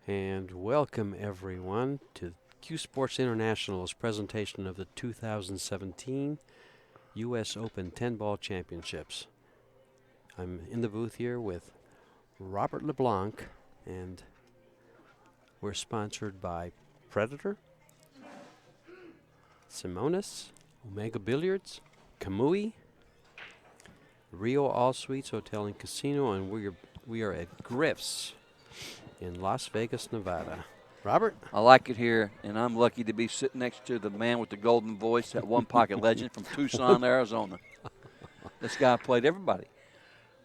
And welcome everyone to CueSports International's presentation of the 2017 U.S. Open 10-ball championships. I'm in the booth here with Robert LeBlanc, and we're sponsored by Predator, Simonis, Omega Billiards, Kamui, Rio All Suites Hotel and Casino, and we are at Griff's in Las Vegas, Nevada. Robert? I like it here, and I'm lucky to be sitting next to the man with the golden voice, that one-pocket legend from Tucson, Arizona. This guy played everybody.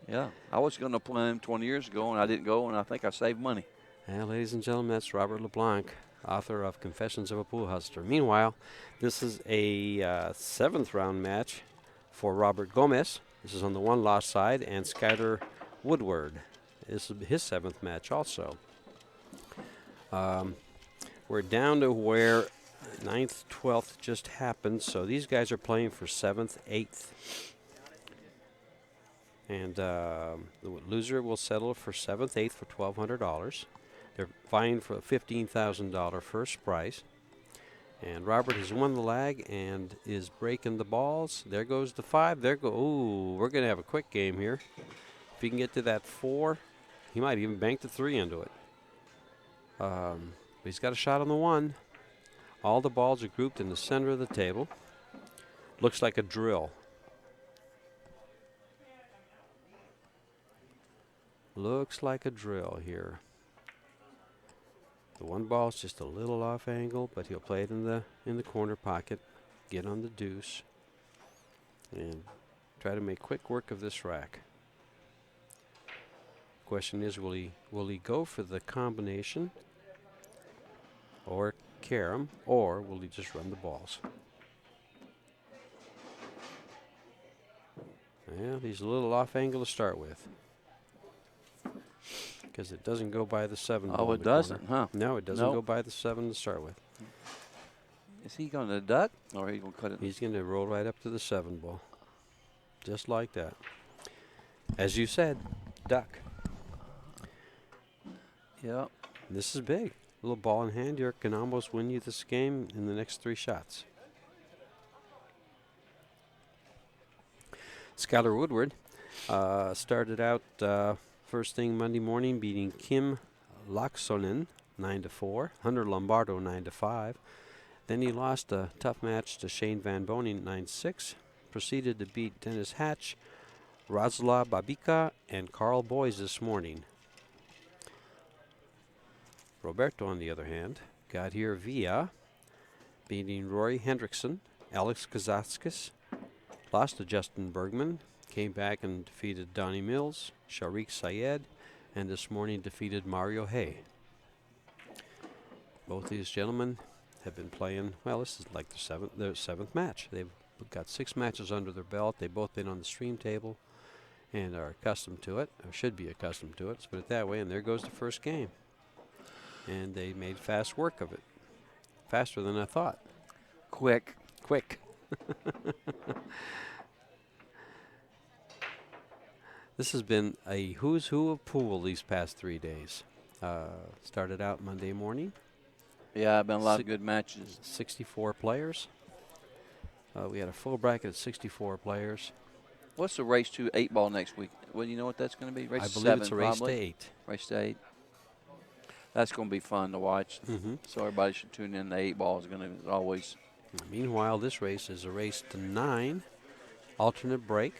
Yeah, I was going to play him 20 years ago, and I didn't go, and I think I saved money. And ladies and gentlemen, that's Robert LeBlanc, author of Confessions of a Pool Hustler. Meanwhile, this is a seventh-round match for Robert Gomez. This is on the one-loss side, and Skyler Woodward. This is his seventh match also. We're down to where 9th, 12th just happened, so these guys are playing for 7th, 8th. And the loser will settle for 7th, 8th for $1,200. They're vying for a $15,000 first prize. And Robert has won the lag and is breaking the balls. There goes the 5. Ooh, we're going to have a quick game here. If he can get to that 4, he might even bank the 3 into it. But he's got a shot on the 1. All the balls are grouped in the center of the table. Looks like a drill. Looks like a drill here. The one ball's just a little off angle, but he'll play it in the corner pocket, get on the deuce, and try to make quick work of this rack. Question is, will he go for the combination or carom, or will he just run the balls? Yeah, he's a little off angle to start with, because it doesn't go by the 7 ball. Oh, it doesn't, huh? No, it doesn't go by the 7 to start with. Is he going to duck, or are you going to cut it? He's going to roll right up to the 7 ball, just like that. As you said, duck. Yeah. This is big. A little ball in hand here can almost win you this game in the next 3 shots. Skyler Woodward started out first thing Monday morning beating Kim Laksonen 9-4, Hunter Lombardo 9-5. Then he lost a tough match to Shane Van Boning 9-6. Proceeded to beat Dennis Hatch, Razla Babika, and Carl Boys this morning. Roberto, on the other hand, got here via beating Rory Hendrickson, Alex Kazaskis, lost to Justin Bergman, came back and defeated Donnie Mills, Sharik Syed, and this morning defeated Mario Hay. Both these gentlemen have been playing, well, this is like their seventh match. They've got 6 matches under their belt. They've both been on the stream table and are accustomed to it, or should be accustomed to it, let's put it that way, and there goes the first game. And they made fast work of it. Faster than I thought. Quick. This has been a who's who of pool these past 3 days. Started out Monday morning. Yeah, been a lot of good matches. 64 players. We had a full bracket of 64 players. What's the race to 8 ball next week? Well, you know what that's going to be? Race I to believe 7, it's a race probably. to 8. Race to 8. That's going to be fun to watch. So everybody should tune in. The 8 ball is going to always. Meanwhile, this race is a race to 9, alternate break.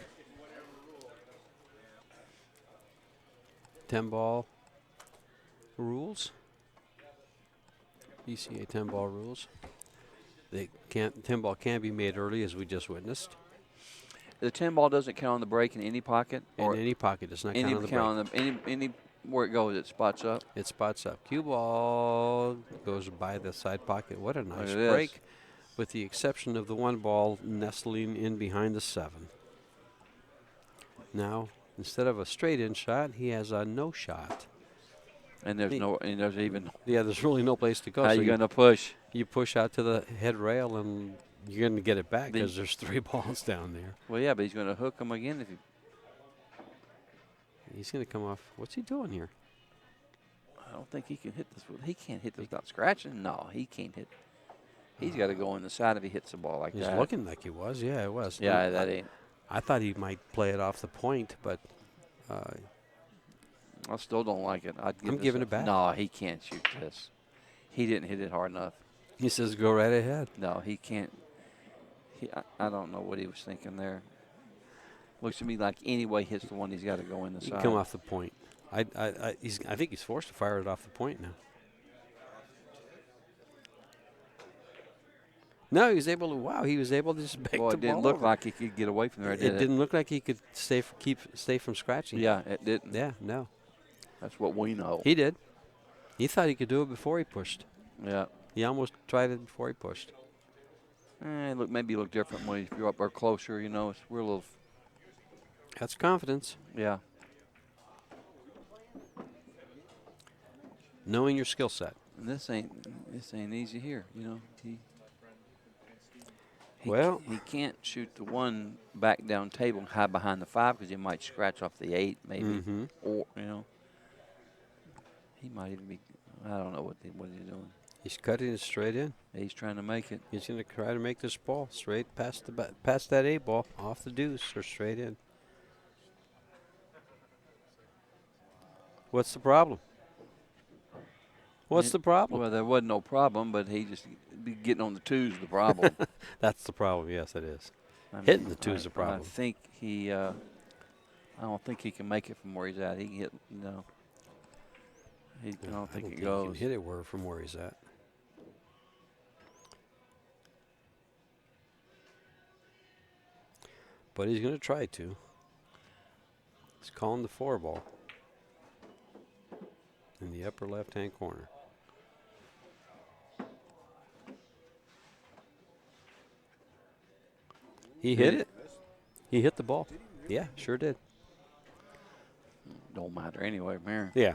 10-ball rules. BCA 10-ball rules. 10-ball can be made early, as we just witnessed. The 10 ball doesn't count on the break in any pocket? In any pocket. It's not count on the break. Any where it goes, it spots up? It spots up. Cue ball goes by the side pocket. What a nice break, with the exception of the 1 ball nestling in behind the 7. Now, instead of a straight-in shot, he has a no shot. And there's there's really no place to go. How so you going to push? You push out to the head rail, and you're going to get it back because there's 3 balls down there. Well, yeah, but he's going to hook them again if he. He's going to come off. What's he doing here? I don't think he can hit this. He can't hit this without scratching. No, he can't hit. He's got to go in the side if he hits the ball like He's that. looking like he was. Yeah, it was. Yeah, that ain't. I thought he might play it off the point, but I still don't like it. I'm giving it back. No, he can't shoot this. He didn't hit it hard enough. He says go right ahead. No, he can't. I don't know what he was thinking there. Looks to me like anyway hits the one, he's got to go in the He side. can come off the point. I think he's forced to fire it off the point now. No, he was able to. Wow, he was able to just bank Well, the it didn't ball look over. like he could get away from there. It Did it? didn't look like he could stay from scratching. Yeah, it didn't. Yeah, no. That's what we know. He did. He thought he could do it before he pushed. Yeah. He almost tried it before he pushed. Maybe look different when you're up there closer. You know, we're a little. That's confidence. Yeah. Knowing your skill set. And this ain't easy here. You know, he can't shoot the one back down table and hide behind the 5 because he might scratch off the 8 maybe, Mm-hmm. or you know, he might even be. I don't know what he's doing. He's cutting it straight in. He's trying to make it. He's going to try to make this ball straight past that 8 ball, off the deuce or straight in. What's the problem? What's the problem? Well, there wasn't no problem, but he just be getting on the 2's the problem. That's the problem. Yes, it is. I mean, Hitting the 2 is the problem. I think he. I don't think he can make it from where he's at. He can hit. No. I don't think it goes. He can hit it from where he's at. But he's going to try to. He's calling the 4 ball in the upper left-hand corner. He hit it. He hit the ball. Yeah, sure did. Don't matter anyway, man. Yeah.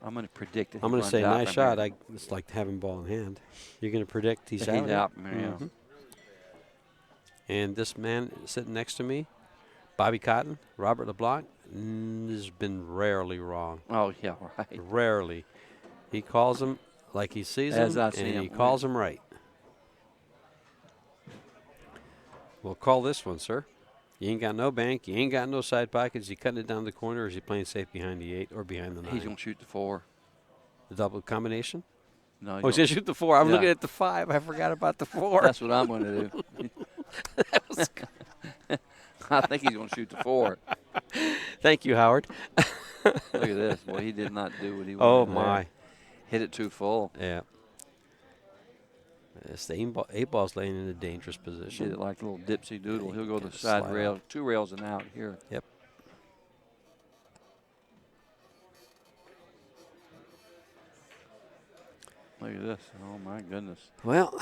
I'm going to predict it. I'm going to say nice shot. It's like having ball in hand. You're going to predict he's out. He's out, man. Mm-hmm. And this man sitting next to me, Bobby Cotton, Robert LeBlanc, has been rarely wrong. Oh, yeah, right. Rarely. He calls them like he sees them, and he calls them right. We'll call this one, sir. You ain't got no bank. You ain't got no side pockets. You cutting it down the corner, or is he playing safe behind the 8 or behind the 9? He's going to shoot the 4. The double combination? No, he's going to shoot the 4. I'm looking at the 5. I forgot about the 4. That's what I'm going to do. I think he's going to shoot the 4. Thank you, Howard. Look at this. Boy, he did not do what he wanted. Oh, my. Hit it too full. Yeah. It's the 8 ball's laying in a dangerous position. Did it like a little dipsy doodle. Yeah, He'll go to the side slide rail. out. 2 rails and out here. Yep. Look at this. Oh, my goodness. Well,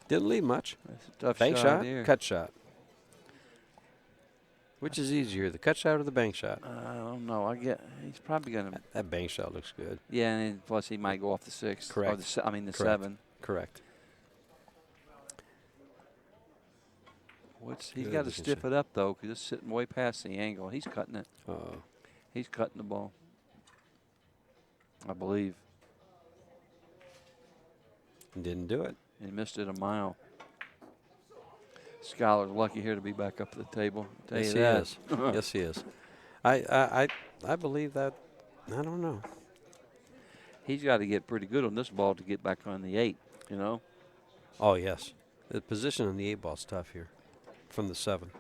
didn't leave much. That's a tough Bank shot, here. cut shot. Which is easier, the cut shot or the bank shot? I don't know. He's probably going to. That bank shot looks good. Yeah, and plus he might go off the 6. Correct. Or the 7. Correct. He's got to stiff it up, though, because it's sitting way past the angle. He's cutting it. He's cutting the ball, I believe. Didn't do it. He missed it a mile. Schuyler's lucky here to be back up at the table. Yes, he is. Yes, he is. I believe that. I don't know. He's got to get pretty good on this ball to get back on the 8, you know? Oh, yes. The position on the 8 ball's tough here from the 7.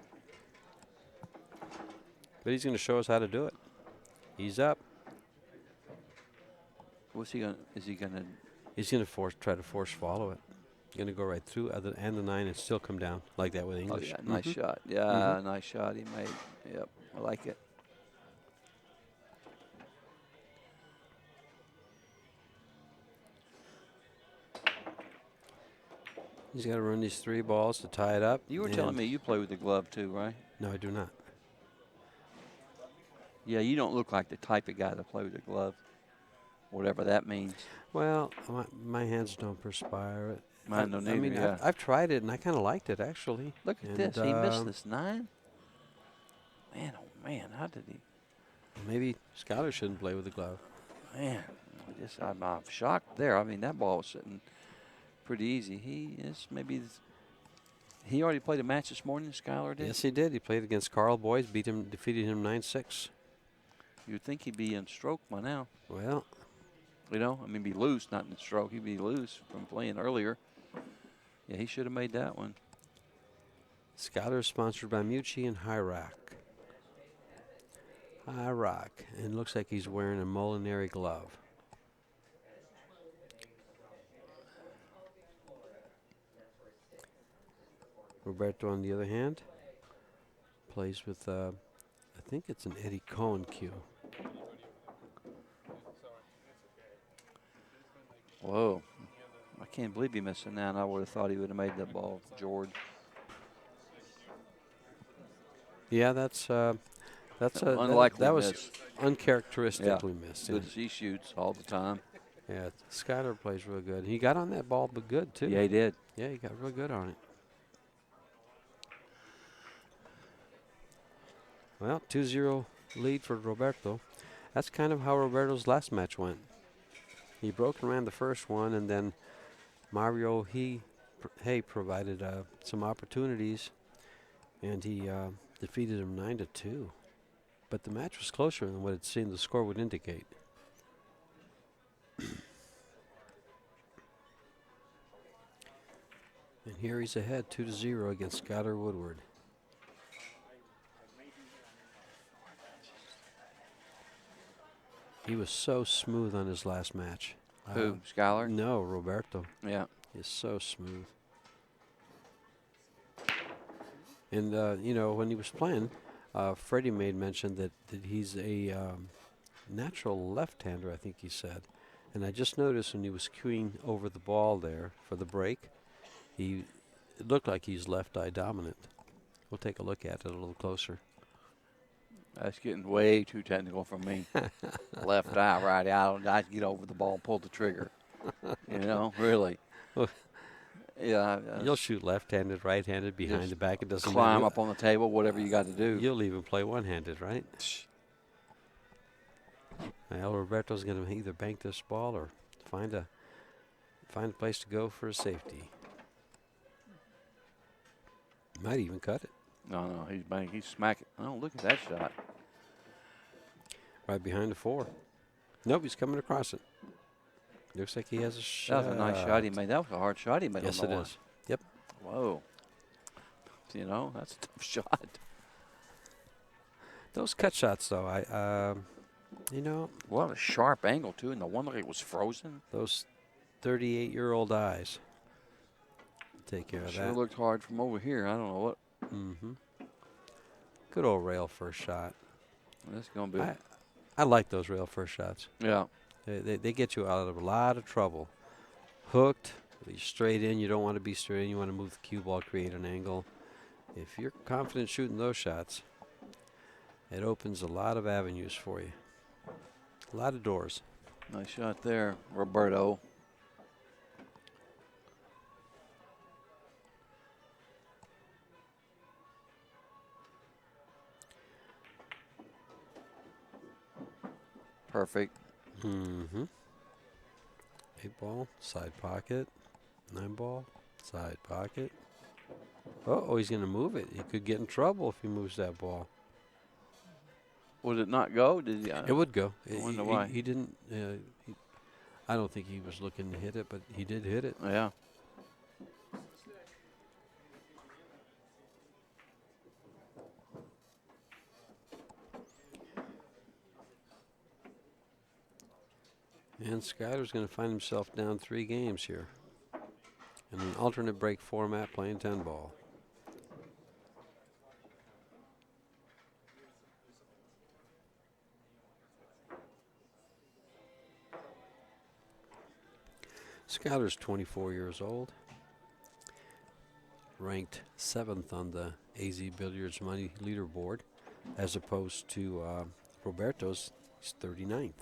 But he's going to show us how to do it. He's up. What's he going to – is he going to – He's going to try to force follow it. Going to go right through and the 9 and still come down like that with English. Oh, yeah, nice shot. Yeah, nice shot he made. Yep, I like it. He's got to run these 3 balls to tie it up. You were telling me you play with the glove too, right? No, I do not. Yeah, you don't look like the type of guy to play with the glove, whatever that means. Well, my hands don't perspire. Mine don't either, I mean, yeah. I've tried it, and I kind of liked it, actually. Look at and this. He missed this 9. Man, oh man, how did he? Maybe Schuyler shouldn't play with the glove. Man, I'm shocked there. I mean, that ball was sitting pretty easy. He already played a match this morning, Schuyler did? Yes, he did. He played against Carl Boys, defeated him 9-6. You'd think he'd be in stroke by now. Well, You know, I mean, be loose, not in stroke. He'd be loose from playing earlier. Yeah, he should have made that one. Schuyler is sponsored by Mucci and High Rock. High Rock. And looks like he's wearing a Molinari glove. Roberto, on the other hand, plays with, I think it's an Eddie Cohen cue. Whoa. I can't believe he missed it now. I would have thought he would have made that ball, George. Yeah, that's unlikely that was miss. uncharacteristically missed. Good as he shoots all the time. Yeah, Schuyler plays real good. He got on that ball, but good, too. Yeah, he did. Yeah, he got real good on it. Well, 2-0 lead for Roberto. That's kind of how Roberto's last match went. He broke and ran the first one, and then Mario Hay provided some opportunities, and he defeated him 9-2. But the match was closer than what it seemed the score would indicate. And here he's ahead 2-0 against Schuyler Woodward. He was so smooth on his last match. Who, Schuyler? No, Roberto. Yeah. He's so smooth. And, you know, when he was playing, Freddie made mention that he's a natural left-hander, I think he said. And I just noticed when he was cueing over the ball there for the break, it looked like he's left-eye dominant. We'll take a look at it a little closer. That's getting way too technical for me. Left eye, right eye. I get over the ball, pull the trigger. You know, really. Yeah. You'll shoot left-handed, right-handed, behind the back. It doesn't climb matter. up on the table, whatever you got to do. You'll even play one-handed, right? Well, Roberto's going to either bank this ball or find a place to go for a safety. Might even cut it. No, he's smacking. Oh, look at that shot. Right behind the 4. Nope, he's coming across it. Looks like he has a shot. That was a nice shot he made. That was a hard shot he made. Yes, on the it line. is. Yep. Whoa. You know, that's a tough shot. Those cut shots, though, you know. What a sharp angle, too, and the one like it was frozen. Those 38-year-old eyes. Take care of Sure that. looked hard from over here. I don't know what. Mm-hmm. Good old rail first shot. That's going to be. I like those rail first shots. Yeah. They get you out of a lot of trouble. Hooked, you're straight in. You don't want to be straight in. You want to move the cue ball, create an angle. If you're confident shooting those shots, it opens a lot of avenues for you. A lot of doors. Nice shot there, Roberto. Perfect. Mm-hmm. 8 ball, side pocket. 9 ball, side pocket. Oh, he's going to move it. He could get in trouble if he moves that ball. Would it not go? Did he? It would go. I wonder why. He didn't. I don't think he was looking to hit it, but he did hit it. Yeah. And Schuyler's going to find himself down 3 games here in an alternate break format playing 10 ball. Schuyler's 24 years old, ranked 7th on the AZ Billiards Money Leaderboard, as opposed to Roberto's, he's 39th.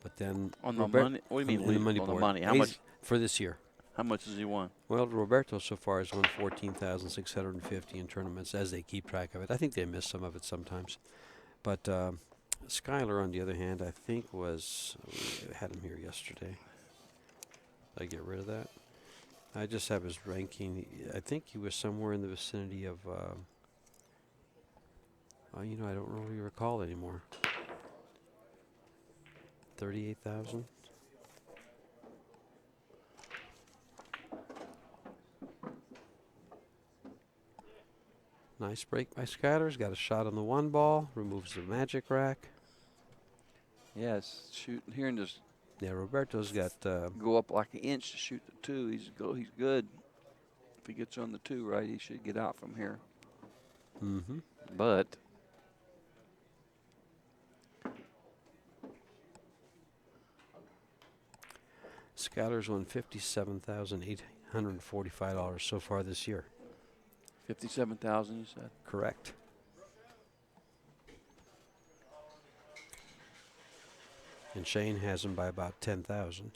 But then on the money. What do you mean? On the money on board. the money. How much? For this year. How much has he won? Well, Roberto so far has won 14,650 in tournaments as they keep track of it. I think they miss some of it sometimes. But Skyler, on the other hand, I think was, we had him here yesterday. Did I get rid of that? I just have his ranking. I think he was somewhere in the vicinity of, you know, I don't really recall anymore. 38,000. Nice break by Skyler's. Got a shot on the 1 ball. Removes the magic rack. Yes, shooting here and just Yeah, Roberto's got. go up like an inch to shoot the 2. He's good. If he gets on the 2 right, he should get out from here. Mm-hmm. But Skyler's won $57,845 so far this year. 57,000, you said? Correct. And Shane has him by about 10,000.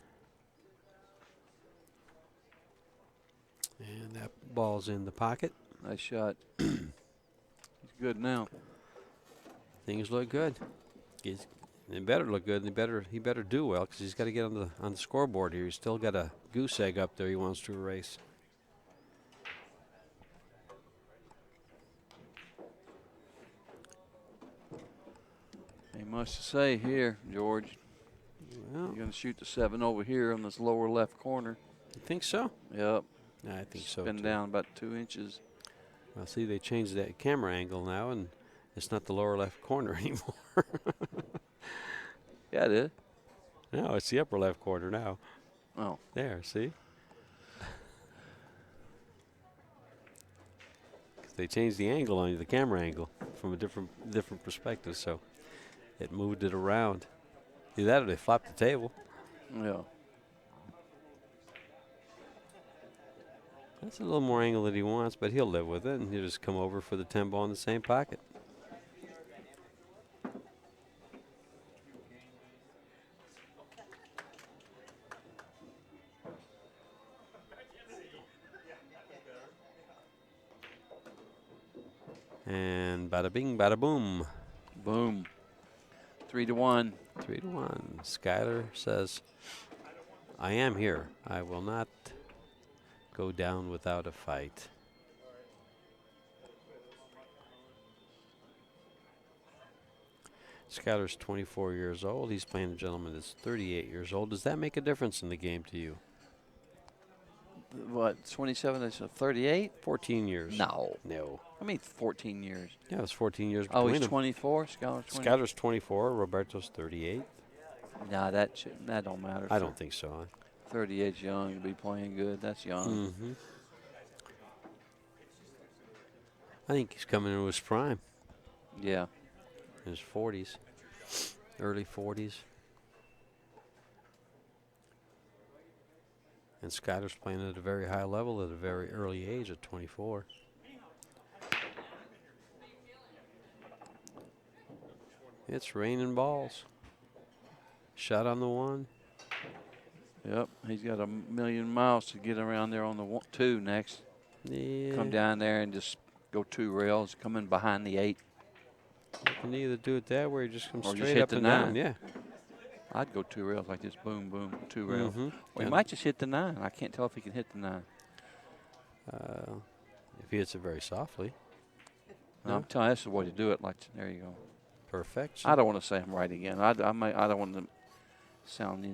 And that ball's in the pocket. Nice shot. He's good now. Things look good. They better look good. And he better do well because he's got to get on the scoreboard here. He's still got a goose egg up there he wants to erase. Ain't much to say here, George. Well, You're going to shoot the 7 over here on this lower left corner. you think so? Yep. I think so. Spin too. down about 2 inches. Well, see, they changed that camera angle now, and it's not the lower left corner anymore. Yeah, it is. No, it's the upper left corner now. Oh. There, see? 'Cause they changed the angle on you, the camera angle, from a different perspective, so it moved it around. Either that or they flopped the table. Yeah. That's a little more angle that he wants, but he'll live with it, and he'll just come over for the 10 ball in the same pocket. And bada bing, bada boom. Boom. 3-1. 3-1. Skyler says, I am here. I will not go down without a fight. Skyler's 24 years old. He's playing a gentleman that's 38 years old. Does that make a difference in the game to you? What, 27 is 38? 14 years. No. No. I mean 14 years. Yeah, it's 14 years Oh, between he's them. 24? Skyler's 20? Skyler's 24. Roberto's 38. Nah, that don't matter. I don't think so. 38's young to be playing good. That's young. Mm-hmm. I think he's coming into his prime. Yeah. In his 40s. Early 40s. And Skyler's playing at a very high level at a very early age at 24. It's raining balls. Shot on the 1. Yep. He's got a million miles to get around there on the 2 next. Yeah. Come down there and just go 2 rails. Come in behind the 8. You can either do it that way or just come Or just straight hit up the and 9. down. Yeah. I'd go 2 rails like this. Boom, boom. 2 rails. Mm-hmm. Well, he might just hit the 9. I can't tell if he can hit the 9. If he hits it very softly. No, I'm telling you, that's the way to do it. Like, there you go. Perfection. I don't want to say I'm right again. I don't want to sound,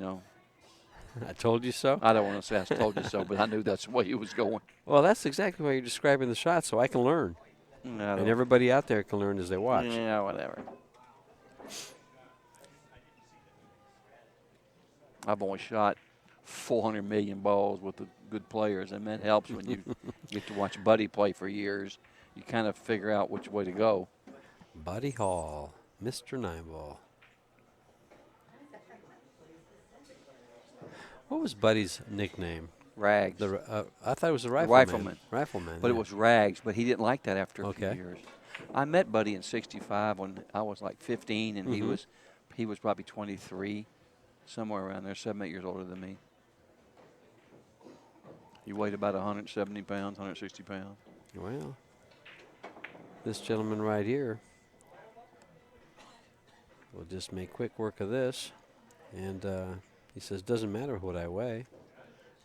I told you so. I don't want to say I told you so, but I knew that's the way he was going. Well, that's exactly why you're describing the shot, so I can learn. And everybody out there can learn as they watch. Yeah, whatever. I've only shot 400 million balls with the good players, and that helps when you get to watch Buddy play for years. You kind of figure out which way to go. Buddy Hall, Mr. 9-ball. What was Buddy's nickname? Rags. I thought it was a rifleman. Rifleman. But yeah. it was Rags, but he didn't like that after a few Okay. years. I met Buddy in '65 when I was like 15, and he was probably 23, somewhere around there, 7, 8 years older than me. He weighed about 170 pounds, 160 pounds. Well, this gentleman right here will just make quick work of this. And he says, doesn't matter what I weigh.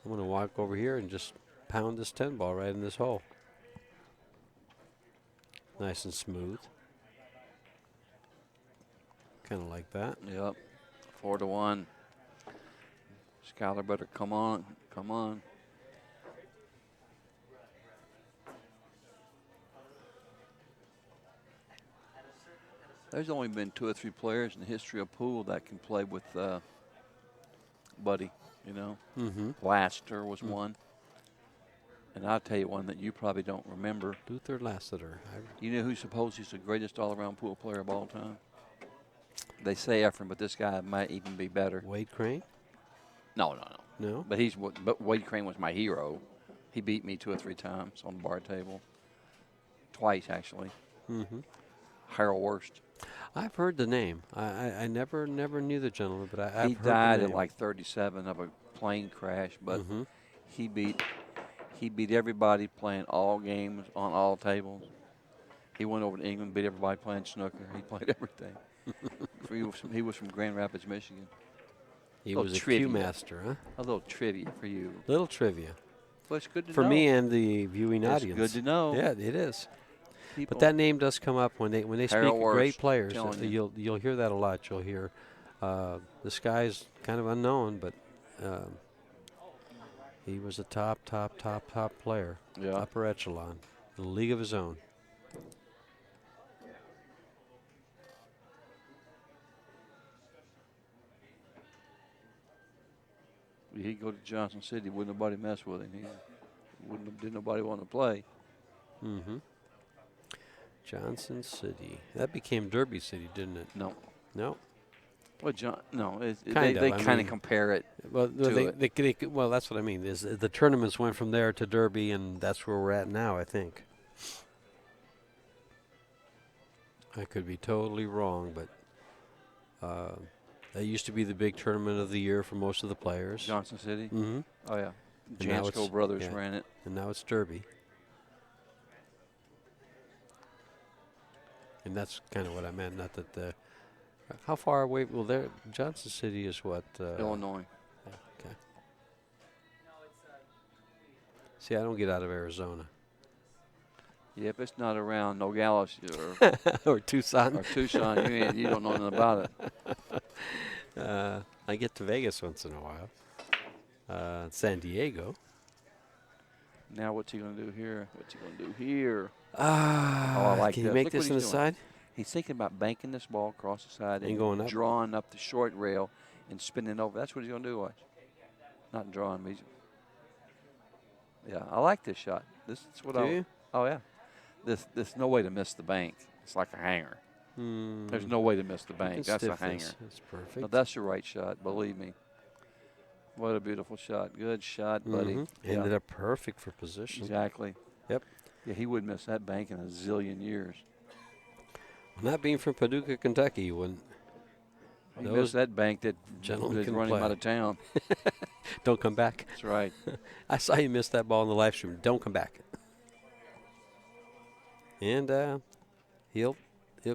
I'm going to walk over here and just pound this 10 ball right in this hole. Nice and smooth. Kind of like that. Yep. 4-1. Skylar better come on. Come on. There's only been 2 or 3 players in the history of pool that can play with Buddy, you know. Mm-hmm. Laster was one. And I'll tell you one that you probably don't remember. Luther Lassiter. You know who supposedly is the greatest all-around pool player of all time? They say Ephraim, but this guy might even be better. Wade Crane? No. No? But Wade Crane was my hero. He beat me 2 or 3 times on the bar table. Twice, actually. Mm-hmm. Harold Worst. I've heard the name. I never knew the gentleman, but I've heard He the died name. at like 37 of a plane crash, but Mm-hmm. he beat everybody playing all games on all tables. He went over to England, beat everybody playing snooker. He played everything. He was from Grand Rapids, Michigan. He Little was a trivia. cue master, huh? A little trivia for you. Little trivia. Well, it's good to For know. me and the viewing It's audience. good to know. Yeah, it is. People, But that name does come up when they speak Harold of great Worst, players. telling you. You'll hear that a lot. You'll hear this guy's kind of unknown, but he was a top player. Yeah. Upper echelon, in a league of his own. He'd go to Johnson City, wouldn't nobody mess with him. Didn't nobody want to play. Mm-hmm. Johnson City. That became Derby City, didn't it? No. No. Well, they Kind of, I kind mean- of compare it. Well, To well, that's what I mean. Is the tournaments went from there to Derby, and that's where we're at now, I think. I could be totally wrong, but that used to be the big tournament of the year for most of the players. Johnson City. Mm-hmm. Oh yeah, And now Jansko it's- brothers yeah. ran it. And now it's Derby. And that's kind of what I meant. Not that the. How far away? Well, there, Johnson City is what? Illinois. Okay. See, I don't get out of Arizona Yep, it's not around Nogales or, or Tucson. or Tucson. You don't know nothing about it. I get to Vegas once in a while. San Diego. Now what's he going to do here? What's he going to do here? I like can you this. make Look this what on the he's doing. side? He's thinking about banking this ball across the side And going up? drawing up the short rail and spinning over. That's what he's going to do. Watch. Not drawing, but yeah, I like this shot. This is what Do you? Oh yeah. There's no way to miss the bank. It's like a hanger. There's no way to miss the You bank. can That's a stiff hanger. this. That's perfect. No, that's the right shot. Believe me. What a beautiful shot. Good shot, buddy. Mhm. Yeah, Ended up perfect for position. exactly. Yep. Yeah, he wouldn't miss that bank in a zillion years. Not being from Paducah, Kentucky, you wouldn't. He Those missed that bank that gentlemen was can running him play. out of town. Don't come back. That's right. I saw you miss that ball in the live stream. Don't come back. And he'll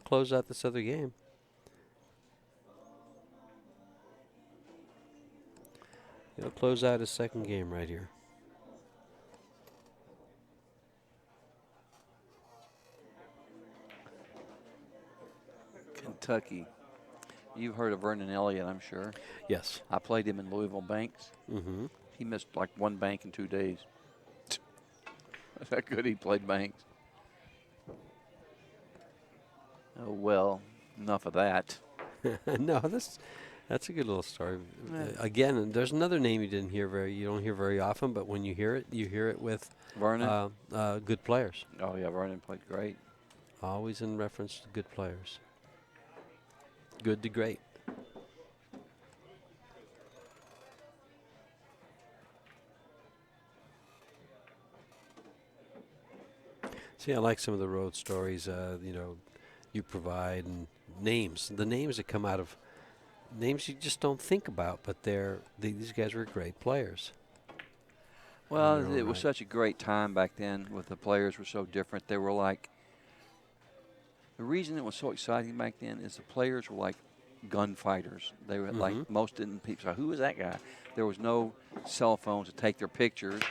close out this other game. He'll close out his second game right here. Kentucky. You've heard of Vernon Elliott, I'm sure. Yes. I played him in Louisville Banks. Mm-hmm. He missed like one bank in 2 days. That's how good he played Banks. Oh, well, enough of that. No, that's a good little story. Yeah. Again, there's another name you don't hear very often, but when you hear it with Vernon? good players. Oh, yeah, Vernon played great. Always in reference to good players. Good to great. See, I like some of the road stories, you provide, and names. The names that come out of names you just don't think about, but these guys were great players. Well, their it own was right. such a great time back then with the players were so different. They were like, the reason it was so exciting back then is the players were like gunfighters. They were like, most didn't people say, who was that guy? There was no cell phones to take their pictures,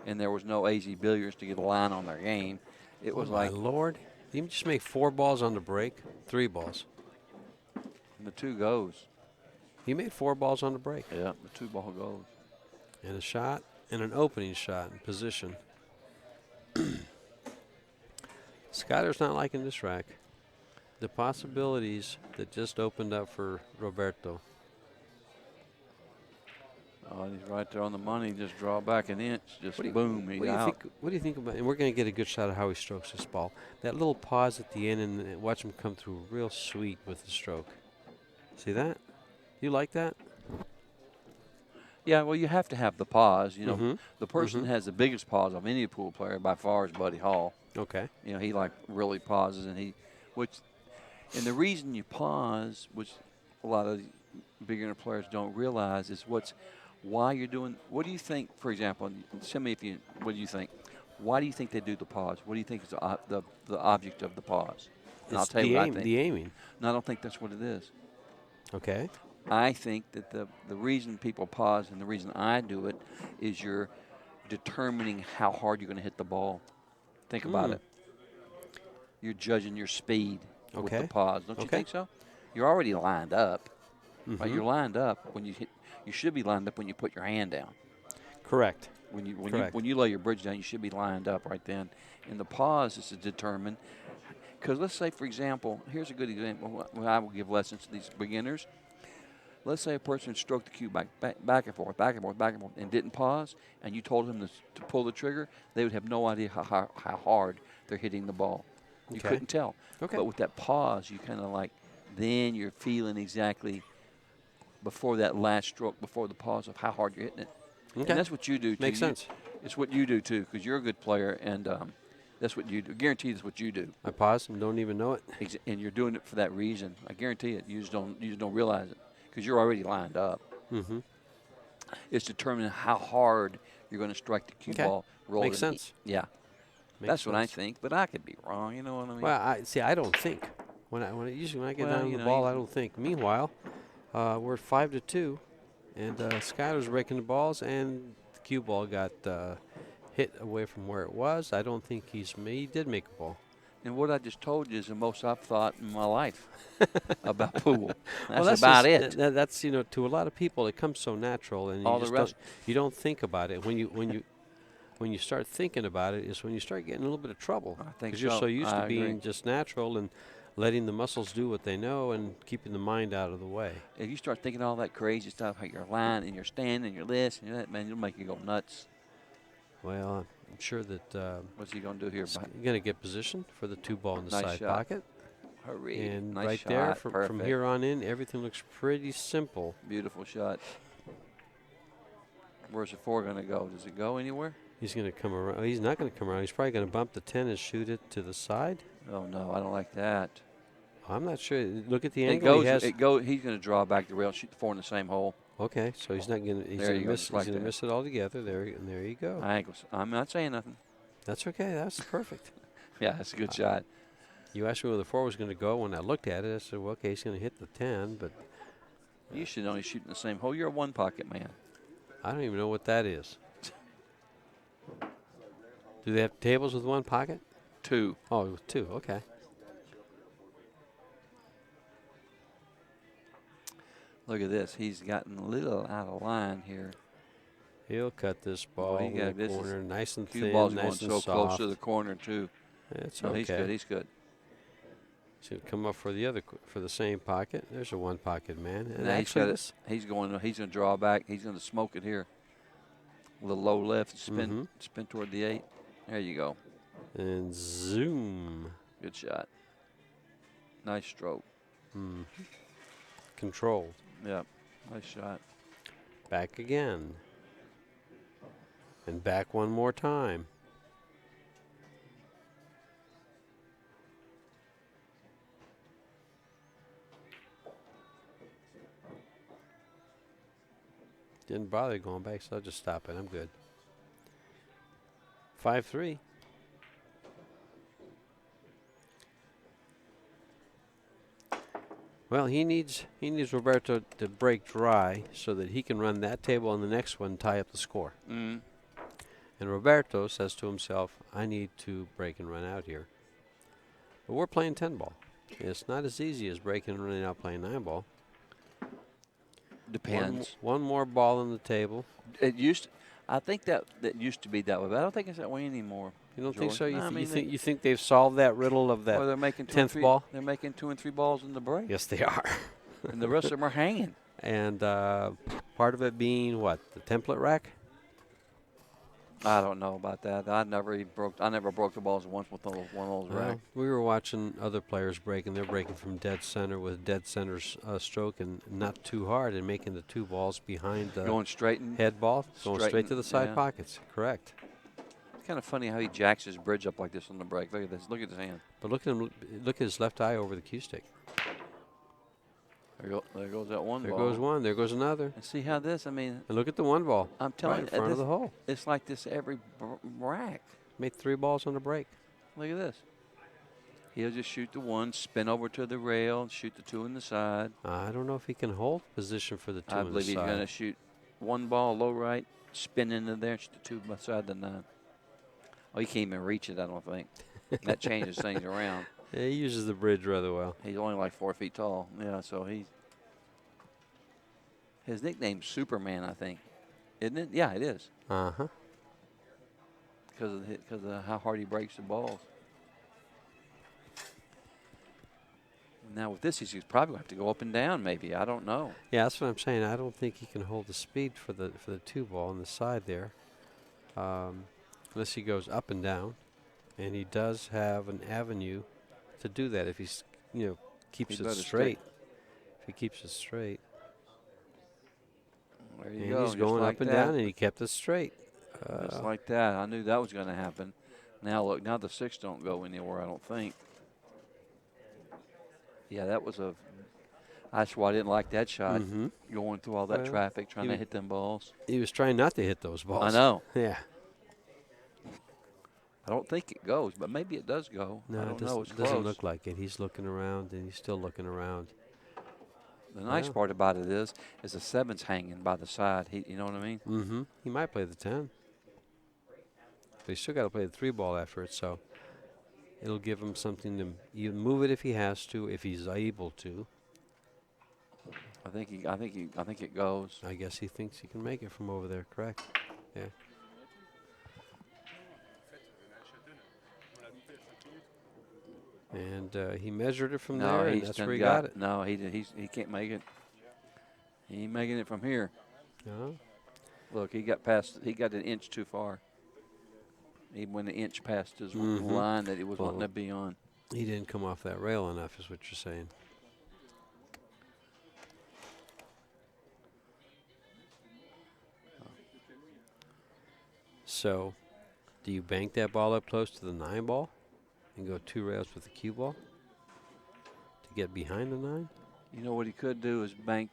and there was no AZ Billiards to get a line on their game. It Oh was my like Lord! Did you just make 4 balls on the break? 3 balls. the 2 goes. He made 4 balls on the break. Yeah, the 2 ball goes. And a shot and an opening shot in position. Skyler's not liking this rack. The possibilities that just opened up for Roberto. Oh, he's right there on the money. Just draw back an inch. Just boom, he's What do you out. think? What do you think about? And we're going to get a good shot of how he strokes this ball. That little pause at the end, and watch him come through real sweet with the stroke. See that? You like that? Yeah, well, you have to have the pause. You know, Mm-hmm. the person that has the biggest pause of any pool player by far is Buddy Hall. Okay. You know, he like really pauses, and and the reason you pause, which a lot of beginner players don't realize, is why you're doing. What do you think, for example? Send me what do you think? Why do you think they do the pause? What do you think is the object of the pause? And I'll It's tell you the what I aim. think. The aiming. No, I don't think that's what it is. Okay. I think that the reason people pause and the reason I do it is you're determining how hard you're going to hit the ball. Think about it. You're judging your speed with the Okay. pause. Don't you Okay. think so? You're already lined up. Right? Mm-hmm. You're lined up when you hit. You should be lined up when you put your hand down. Correct. When you lay your bridge down, you should be lined up right then. And the pause is to determine. Because let's say, for example, here's a good example. When I will give lessons to these beginners. Let's say a person stroked the cue back and forth, back and forth, back and forth, and didn't pause, and you told them to pull the trigger, they would have no idea how hard they're hitting the ball. You Okay. couldn't tell. Okay. But with that pause, you kind of like, then you're feeling exactly before that last stroke, before the pause of how hard you're hitting it. Okay. And that's what you do, too. Makes sense. It's what you do, too, because you're a good player, and that's what you do. I guarantee that's what you do. I pause and don't even know it. And you're doing it for that reason. I guarantee it. You just don't realize it because you're already lined up. Mm-hmm. It's determining how hard you're going to strike the cue ball. Roll Makes it. sense. Yeah. Makes That's what I sense. think, but I could be wrong. You know what I mean? Well, I don't think. When I get down to the ball, I don't think. Meanwhile, we're 5-2, and Skyler's breaking the balls, and the cue ball got hit away from where it was. I don't think he did make a ball. And what I just told you is the most I've thought in my life about pool. That's, Well, about just, it. That's to a lot of people it comes so natural, and All you the just rest. you don't think about it. When you start thinking about it is when you start getting a little bit of trouble. I think you're so used to I being agree. just natural and letting the muscles do what they know and keeping the mind out of the way. If you start thinking all that crazy stuff, how you're lying and you're standing and you're this and you're that, man, it'll make you go nuts. Well, I'm sure that What's he going to do here? you're going to get positioned for the 2 ball in the Nice side shot. pocket. Hurry. And nice right shot. there, from Perfect. here on in, everything looks pretty simple. Beautiful shot. Where's the 4 going to go? Does it go anywhere? He's going to come around. He's not going to come around. He's probably going to bump the 10 and shoot it to the side. Oh, no, I don't like that. I'm not sure. Look at the It angle goes. he has. It go. He's going to draw back the rail, shoot the 4 in the same hole. Okay, so he's not going to. He's There going you to go, miss. just He's like going to that. miss it altogether. There you go. I'm not saying nothing. That's okay. That's perfect. Yeah, that's a good shot. You asked me where the 4 was going to go. When I looked at it, I said, "Well, okay, he's going to hit the 10, but You should only shoot in the same hole. You're a 1 pocket man. I don't even know what that is." Do they have tables with 1 pocket? 2. Oh, with 2. Okay. Look at this. He's gotten a little out of line here. He'll cut this ball he in got the this corner, nice and Cue thin, ball's going nice and so close soft. to the corner too. It's No, okay. he's good. He's good. He's going to come up for the same pocket. There's a 1 pocket man. And Now actually, he's going to draw back. He's going to smoke it here. With a low left, spin toward the 8. There you go. and zoom. Good shot. Nice stroke. Controlled. Yep. Nice shot. Back again. And back one more time. Didn't bother going back, so I'll just stop it. I'm good. 5-3. Well, he needs Roberto to break dry so that he can run that table on the next one, tie up the score. Mm. And Roberto says to himself, I need to break and run out here. But we're playing 10 ball. It's not as easy as breaking and running out playing 9 ball. Depends. One more ball on the table. I think that used to be that way, but I don't think it's that way anymore. You don't George. think so? No, I mean, You think they've solved that riddle of that well, they're making 10th ball? They're making 2 and 3 balls in the break. Yes, they are. And the rest of them are hanging. And part of it being what? The template rack? I don't know about that. I never broke the balls once with one of those racks. We were watching other players break, and they're breaking from dead center with dead center stroke and not too hard and making the 2 balls behind the Going straight head ball, going straight to the side yeah. pockets. Correct. It's kind of funny how he jacks his bridge up like this on the break. Look at this. Look at his hand. But look at him. Look at his left eye over the cue stick. There goes that one There ball. goes one. There goes another. And see how this, I mean. And look at the 1 ball. I'm telling right in front of the hole. It's like this every rack. Made 3 balls on the break. Look at this. He'll just shoot the 1, spin over to the rail, shoot the 2 in the side. I don't know if he can hold position for the 2 I in the believe he's side. going to shoot 1 ball low right, spin into there, shoot the 2 beside the 9. Oh, he can't even reach it, I don't think. That changes things around. Yeah, he uses the bridge rather well. He's only like 4 feet tall. Yeah, so his nickname's Superman, I think. Isn't it? Yeah, it is. Uh-huh. Because of how hard he breaks the balls. Now with this, he's probably going to have to go up and down maybe. I don't know. Yeah, that's what I'm saying. I don't think he can hold the speed for the 2 ball on the side there. Unless he goes up and down. And he does have an avenue to do that if he's, keeps it straight. If he keeps it straight. There you and go. he's going like up and that. down, and he kept it straight. Just like that. I knew that was going to happen. Now, look, now the 6 don't go anywhere, I don't think. Yeah, that's why I didn't like that shot, going through all that traffic, trying to hit them balls. He was trying not to hit those balls. I know. Yeah. I don't think it goes, but maybe it does go. No, I don't know. It's it doesn't close. look like it. He's looking around, and he's still looking around. The nice part about it is the 7's hanging by the side. You know what I mean? Mm-hmm. He might play the 10. But he's still got to play the 3 ball after it, so it'll give him something to move it if he has to, if he's able to. I think it goes. I guess he thinks he can make it from over there. Correct. Yeah. And he measured it from there, and that's where he got it. No, he can't make it. He ain't making it from here. No. Look, he got an inch too far. He went an inch past his line that he was wanting to be on. He didn't come off that rail enough, is what you're saying. So, do you bank that ball up close to the 9 ball and go 2 rails with the cue ball to get behind the 9? You know what he could do is bank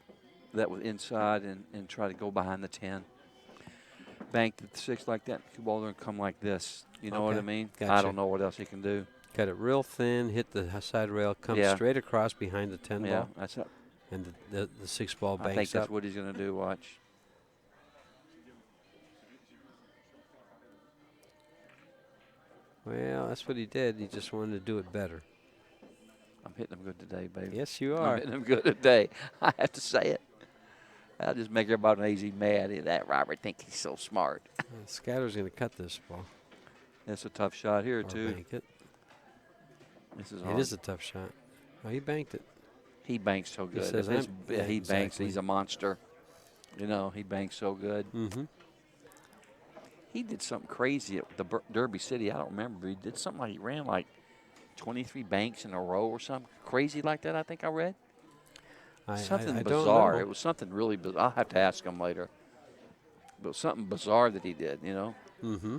that with inside and try to go behind the 10. Bank the 6 like that, cue ball and come like this. You know what I mean? Gotcha. I don't know what else he can do. Cut it real thin, hit the side rail, come straight across behind the 10 Yeah, ball. that's it. And the 6 ball banks up. I think that's what he's going to do, watch. Well, that's what he did. He just wanted to do it better. I'm hitting him good today, baby. Yes, you are. I'm hitting him good today. I have to say it. I'll just make everybody easy mad at that Robert think he's so smart. Scatter's going to cut this ball. That's a tough shot here, Or too. bank it. This is It hard. is a tough shot. Oh, he banked it. He banks so good. says He banks. exactly. He's a monster. You know, he banks so good. Mm-hmm. He did something crazy at the Derby City. I don't remember. But he did something like he ran like 23 banks in a row or something crazy like that. I think I read something I don't bizarre. know. It was something really bizarre. I'll have to ask him later. But it was something bizarre that he did. You know. Mm-hmm.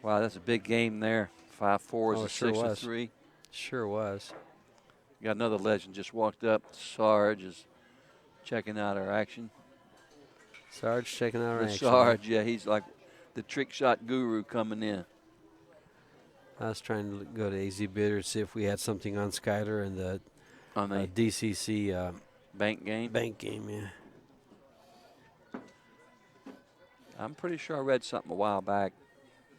Wow, that's a big game there. 5-4 is Oh, a it sure 6-3. Sure was. Got another legend just walked up. Sarge is checking out our action. Sarge checking out our The action. Sarge, yeah, he's like the trick shot guru coming in. I was trying to go to AZ Bidder to see if we had something on Skyler and the On the DCC bank game. bank game, yeah. I'm pretty sure I read something a while back.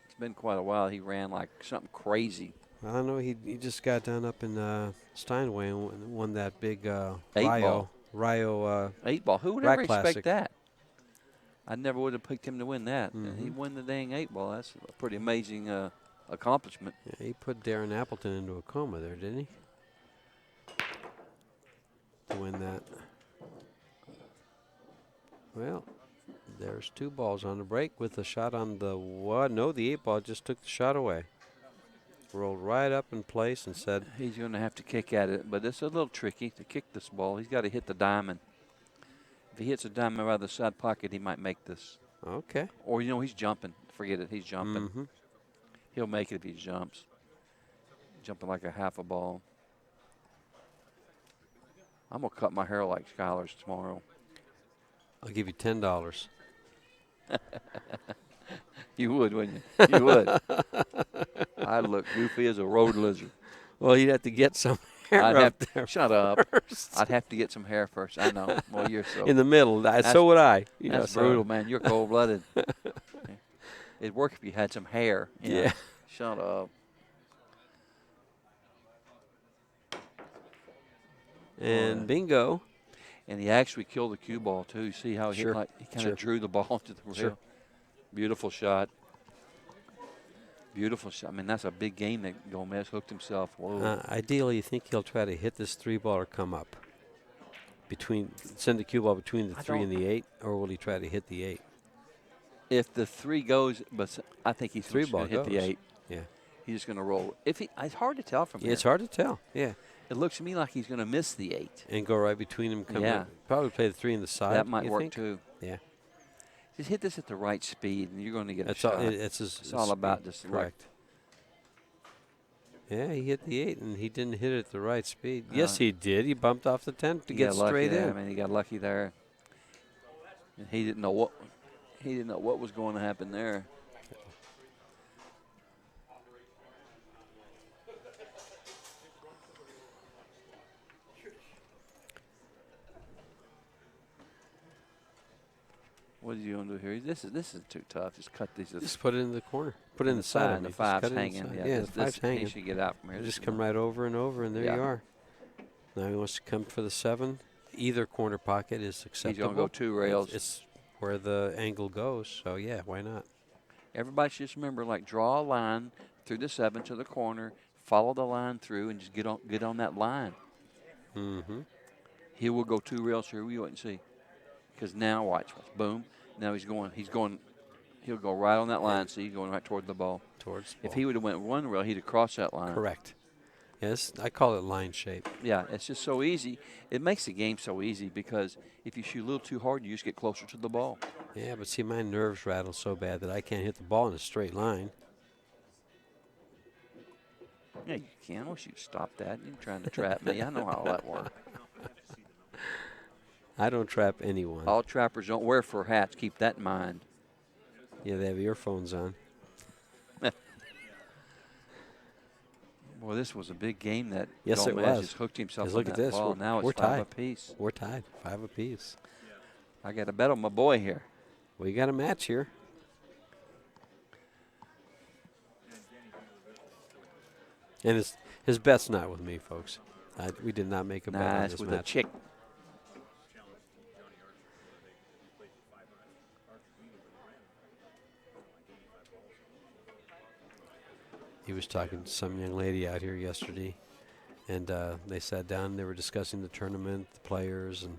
It's been quite a while. He ran like something crazy. I don't know. He just got down up in Steinway and won that big Eight ball. Rio 8-ball. Who would Rack ever expect Classic. that? I never would have picked him to win that. And he Mhm. won the dang 8-ball. That's a pretty amazing accomplishment. Yeah, he put Darren Appleton into a coma there, didn't he? To win that. Well, there's 2 balls on the break with a shot on the what? No, the 8-ball just took the shot away. Rolled right up in place and said, He's going to have to kick at it, but it's a little tricky to kick this ball. He's got to hit the diamond. If he hits a diamond out of the side pocket, he might make this. okay. Or, he's jumping. Forget it. He's jumping. Mm-hmm. He'll make it if he jumps. Jumping like a half a ball. I'm going to cut my hair like Skylar's tomorrow. I'll give you $10. You would, wouldn't you? You would. I'd look goofy as a road lizard. Well, you'd have to get some hair I'd up have there shut up. first. I'd have to get some hair first. I know. Well, you're so. In the middle. So would I. You know, That's so- brutal, man. You're cold-blooded. It'd work if you had some hair. you know. Yeah. Shut up. And bingo. And he actually killed the cue ball too. You see how he Sure. hit, he kind of Sure. drew the ball to the rail. Sure. Beautiful shot. Beautiful shot. I mean, that's a big game that Gomez hooked himself. Whoa. Ideally, you think he'll try to hit this 3-ball or come up? Send the cue ball between the 3 and the 8, or will he try to hit the 8? If the 3 goes, but I think he's 3 just ball going to hit the goes. 8. Yeah. He's just going to roll. It's hard to tell from Yeah, here. it's hard to tell. Yeah. It looks to me like he's going to miss the 8. And go right between them. Yeah. Probably play the 3 in the side. That might you work think? too. Yeah. Just hit this at the right speed, and you're going to get a That's shot. all. It's all about just correct. Yeah, he hit the 8, and he didn't hit it at the right speed. Yes, he did. He bumped off the 10 to get straight in. I mean, he got lucky there. And he didn't know what was going to happen there. What are you going to do here? This is too tough. Just cut these. Just put it in the corner. Put it in the side. And the 5's hanging. Yeah, the 5's hanging. He should get out from here. Just come right over and over, and there you are. Now he wants to come for the 7. Either corner pocket is acceptable. He's going to go 2 rails. It's where the angle goes, so yeah, why not? Everybody should just remember, like, draw a line through the 7 to the corner, follow the line through, and just get on that line. Mm-hmm. He will go 2 rails here. We wait and see. Because now, watch. Boom. Now he's going. He'll go right on that line. See, he's going right toward the ball. Towards the If ball. he would have went 1 rail, he'd have crossed that line. Correct. Yes, I call it line shape. Yeah, it's just so easy. It makes the game so easy because if you shoot a little too hard, you just get closer to the ball. Yeah, but see, my nerves rattle so bad that I can't hit the ball in a straight line. Yeah, you can. I wish you'd stop that. You're trying to trap me. I know how that works. I don't trap anyone. All trappers don't wear fur hats. Keep that in mind. Yeah, they have earphones on. Well, this was a big game that Yes, it Gomez was. just hooked himself Yes, on look at that this. ball. Now We're it's 5 tied. apiece. We're tied, 5 apiece. I got to bet on my boy here. We got a match here. And his bet's not with me, folks. We did not make a bet on Nice this with match. a chick. He was talking to some young lady out here yesterday, and they sat down. They were discussing the tournament, the players, and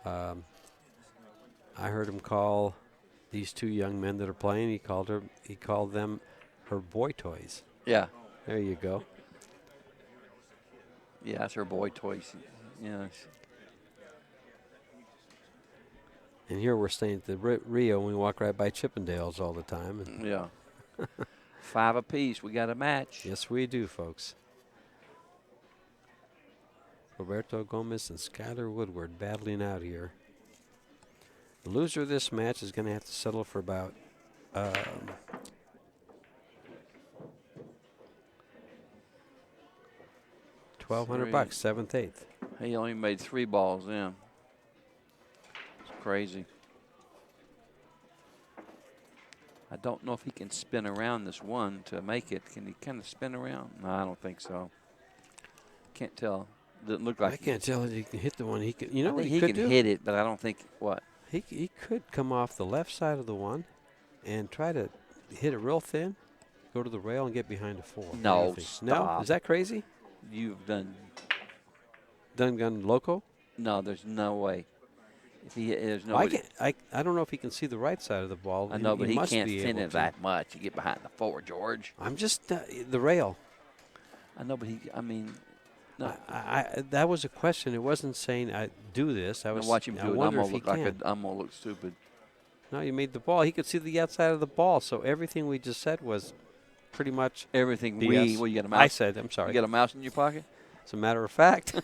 I heard him call these 2 young men that are playing. He called them her boy toys. Yeah. There you go. Yeah, that's her boy toys. Yeah. And here we're staying at the Rio, and we walk right by Chippendales all the time. And Yeah. 5 apiece. We got a match. yes, we do, folks. Roberto Gomez and Skylar Woodward battling out here. The loser of this match is going to have to settle for about $1,200, 7th, 8th. He only made 3 balls in. It's crazy. I don't know if he can spin around this one to make it. Can he kind of spin around? No, I don't think so. Can't tell. Doesn't look like I can't tell if he can hit the one. He could, you I know what think he could can do? hit it, but I don't think what. He could come off the left side of the one and try to hit it real thin, go to the rail and get behind the 4. What do you No, think? stop. No? Is that crazy? You've done. Done gun loco? No, there's no way. If he, there's no I way. can't. I don't know if he can see the right side of the ball. I know, but he must can't be fin able it to. that much. You get behind the 4, George. I'm just the rail. I know, but he. I mean, no. That was a question. It wasn't saying I do this. I was Watch him do it. I'm wonder gonna if he look like can. I'm gonna look stupid. No, you made the ball. He could see the outside of the ball. So everything we just said was pretty much Everything BS. well, you got a mouse. I said. I'm sorry. You got a mouse in your pocket? As a matter of fact.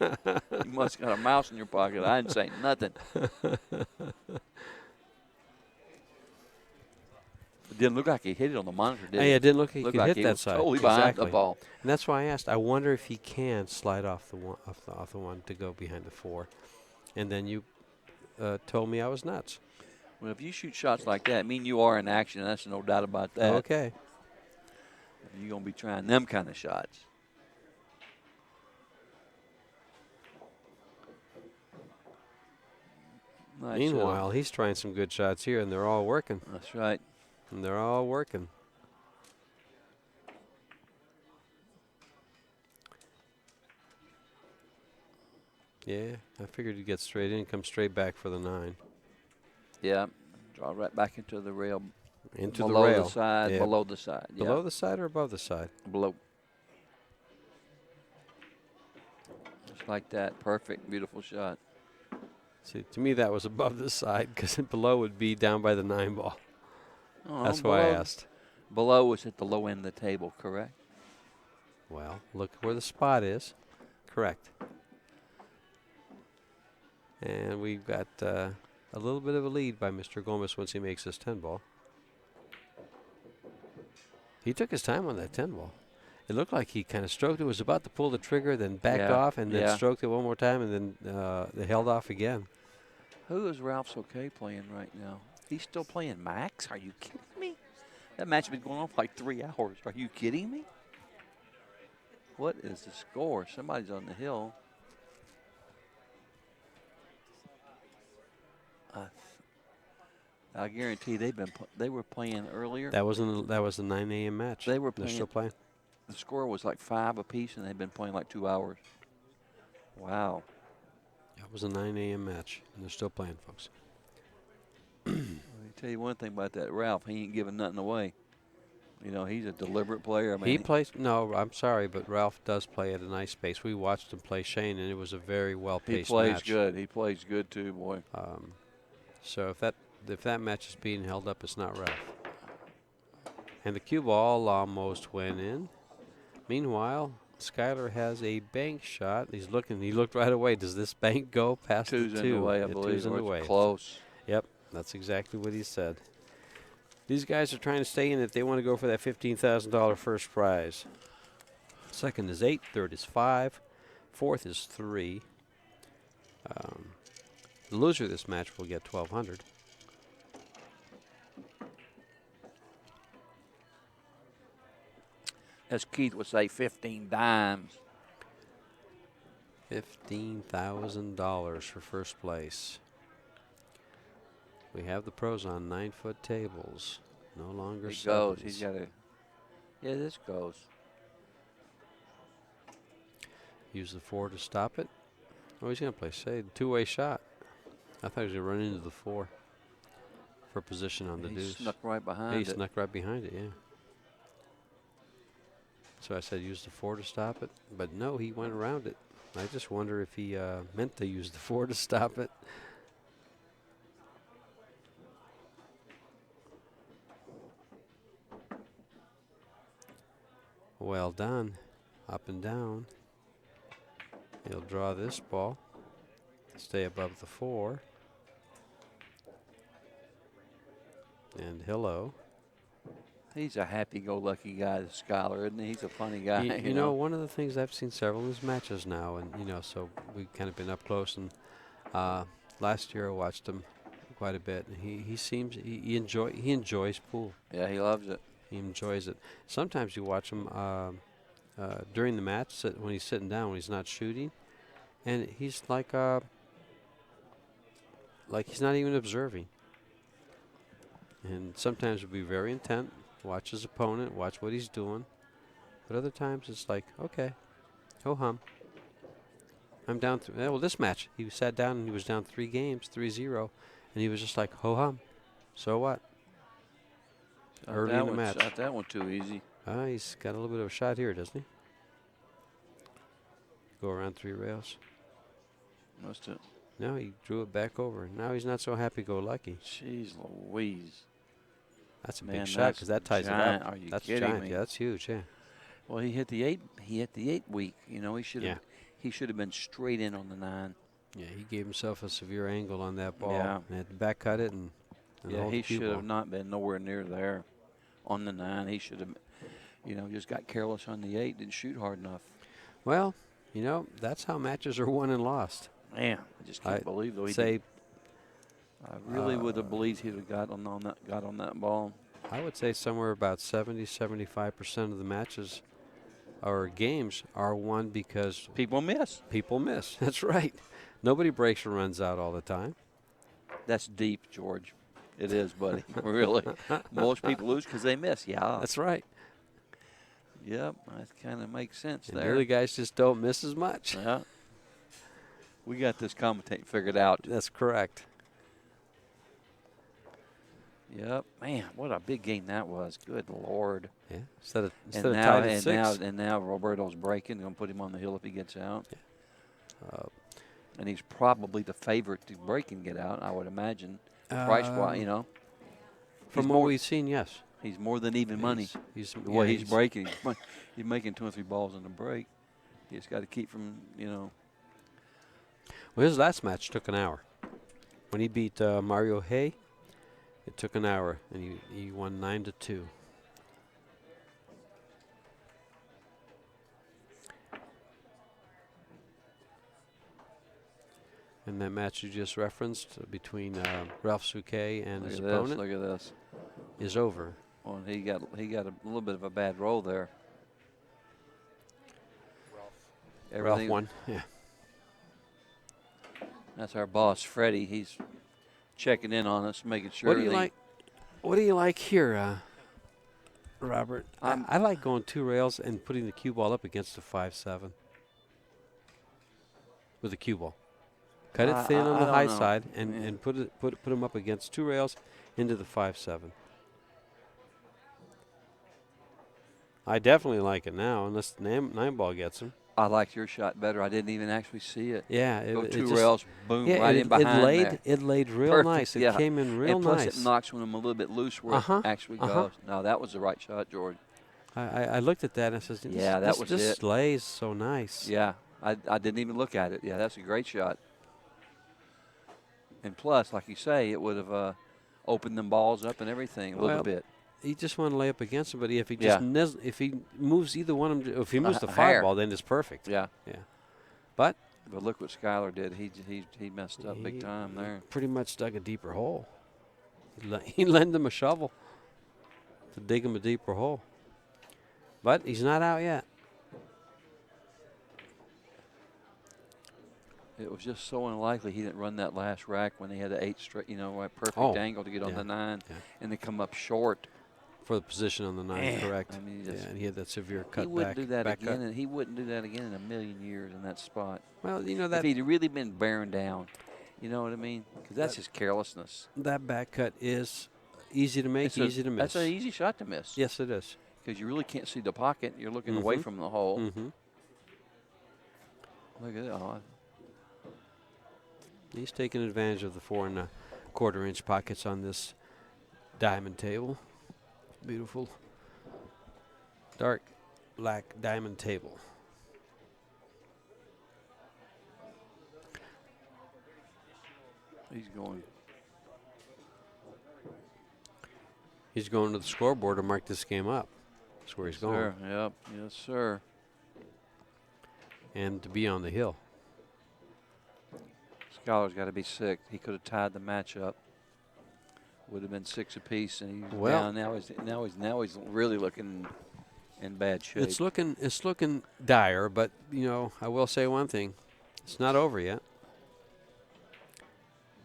You must have got a mouse in your pocket. I didn't say nothing. It didn't look like he hit it on the monitor, did Hey, it? it didn't look like he Looked could like hit he that was side. totally behind Exactly. the ball. And that's why I asked. I wonder if he can slide off the one, off the one to go behind the 4. And then you told me I was nuts. Well, if you shoot shots like that, I mean you are in action. That's no doubt about that. Okay. You're going to be trying them kind of shots. Nice Meanwhile, he's trying some good shots here, and they're all working. That's right. And they're all working. Yeah, I figured he'd get straight in, come straight back for the 9. Yeah. Draw right back into the rail. Into below the rail. the side, Yeah. below the side. Yeah. Below the side or above the side? Below. Just like that. Perfect, beautiful shot. See, to me that was above the side because below would be down by the 9 ball. Oh, That's why I asked. Below was at the low end of the table, correct? Well, look where the spot is. Correct. And we've got a little bit of a lead by Mr. Gomez once he makes this 10 ball. He took his time on that 10 ball. It looked like he kind of stroked it, was about to pull the trigger, then backed off, and then stroked it one more time, and then they held off again. Who is Ralph's okay playing right now? He's still playing Max? Are you kidding me? That match has been going on for like 3 hours. Are you kidding me? What is the score? Somebody's on the hill. I guarantee they were playing earlier. That was the 9 a.m. match. They were They're playing. still playing. The score was like 5 apiece, and they've been playing like 2 hours. Wow. That was a 9 a.m. match, and they're still playing, folks. Let me tell you one thing about that Ralph. He ain't giving nothing away. You know, he's a deliberate player. I mean, He plays. No, I'm sorry, but Ralph does play at a nice pace. We watched him play Shane, and it was a very well-paced match. He plays good. He plays good too, boy. So if that match is being held up, it's not Ralph. And the cue ball almost went in. Meanwhile, Skylar has a bank shot. He's looking. He looked right away. Does this bank go past the 2? Two's in the way, I believe. Two's in the way. Close. Yep, that's exactly what he said. These guys are trying to stay in if they want to go for that $15,000 first prize. Second is 8, third is 5, fourth is 3. The loser of this match will get $1,200. As Keith would say, 15 dimes. $15,000 for first place. We have the pros on 9-foot tables. No longer He goes. sevens. He's got a. Yeah, this goes. Use the 4 to stop it. Oh, he's going to play say two-way shot. I thought he was going to run into the 4 for position on the He deuce. snuck right behind He it. snuck right behind it, yeah. So I said use the 4 to stop it, but no, he went around it. I just wonder if he meant to use the 4 to stop it. Well done. Up and down. He'll draw this ball. Stay above the 4. And hello. He's a happy-go-lucky guy, Skylar, isn't he? He's a funny guy. You know, one of the things I've seen several of his matches now, and so we've kind of been up close. And last year I watched him quite a bit. And he seems he enjoys pool. Yeah, he loves it. He enjoys it. Sometimes you watch him during the match when he's sitting down, when he's not shooting, and he's like he's not even observing. And sometimes he'll be very intent, watch his opponent, watch what he's doing. But other times it's like, okay, ho hum. I'm down. Well, this match, he sat down and he was down 3 games, 3-0, and he was just like, ho hum. So what? Early in the match. Shot that one too easy. He's got a little bit of a shot here, doesn't he? Go around 3 rails. Must have. No, he drew it back over. Now he's not so happy-go-lucky. Jeez Louise. That's a Man, big shot because that ties giant. it up. Are you That's kidding giant. me? Yeah, that's huge. Yeah. Well, he hit the 8. He hit the 8 weak. You know, he should have. Yeah. He should have been straight in on the 9. Yeah, he gave himself a severe angle on that ball. Yeah. And had to back cut it and Yeah, hold he the cue should ball. have not been nowhere near there on the 9. He should have, just got careless on the 8. Didn't shoot hard enough. Well, that's how matches are won and lost. Man, I just can't believe though. I really would have believed he'd have got on that ball. I would say somewhere about 70-75% of the matches or games are won because People miss. people miss. That's right. Nobody breaks or runs out all the time. That's deep, George. It is, buddy. Really. Most people lose because they miss. Yeah. That's right. Yep. That kind of makes sense And there. the other guys just don't miss as much. Yeah. We got this commentating figured out. That's correct. Yep. Man, what a big game that was. Good Lord. Yeah. Instead of And tied at 6. now Roberto's breaking. They're going to put him on the hill if he gets out. Yeah. And he's probably the favorite to break and get out, I would imagine. Price-wise, From what we've seen, yes. He's more than even money. He's The way he's breaking. He's making 2 or 3 balls in the break. He just got to keep from, Well, his last match took an hour. When he beat Mario Hay, it took an hour, and he won 9-2. And that match you just referenced between Ralph Souquet and his opponent Look at this. is over. Well, he got a little bit of a bad roll there. Ralph won. Yeah. That's our boss, Freddie. He's checking in on us, making sure. What do you like? What do you like here, Robert? I like going 2 rails and putting the cue ball up against the 5-7 with the cue ball. Cut it thin on the high side and put them up against 2 rails into the 5-7. I definitely like it now, unless the 9 ball gets him. I liked your shot better. I didn't even actually see it. Yeah, Go it 2 just, rails, boom, yeah, right in behind there. It laid real Perfect, nice. It yeah. came in real and plus nice. it knocks when I'm a little bit loose where it actually goes. No, that was the right shot, George. I looked at that and I said, this lays so nice. Yeah, I didn't even look at it. Yeah, that's a great shot. And plus, like you say, it would have opened them balls up and everything a little bit. He just want to lay up against him, but if he just if he moves either one of them, if he moves the 5 hair. ball, then it's perfect. Yeah. Yeah. But look what Skylar did. He messed up big time there. Pretty much dug a deeper hole. He lent him a shovel to dig him a deeper hole. But he's not out yet. It was just so unlikely he didn't run that last rack when they had the 8 straight, perfect angle to get on the 9, and they come up short. For the position on the 9, correct. I mean, and he had that severe cut back. He wouldn't do that again, cut. and he wouldn't do that again in a million years in that spot. Well, that if he'd really been bearing down, you know what I mean? Because that's just carelessness. That back cut is easy to make, easy to miss. That's an easy shot to miss. Yes, it is. Because you really can't see the pocket. You're looking away from the hole. Look at that. He's taking advantage of the 4 1/4-inch pockets on this diamond table. Beautiful dark black diamond table. He's going. He's going to the scoreboard to mark this game up. That's where he's going. Sir. Yep. Yes, sir. And to be on the hill. Scholar's got to be sick. He could have tied the match up. Would have been 6 apiece, and he's Well, down. Now he's really looking in bad shape. It's looking dire, but you know, I will say one thing. It's not over yet.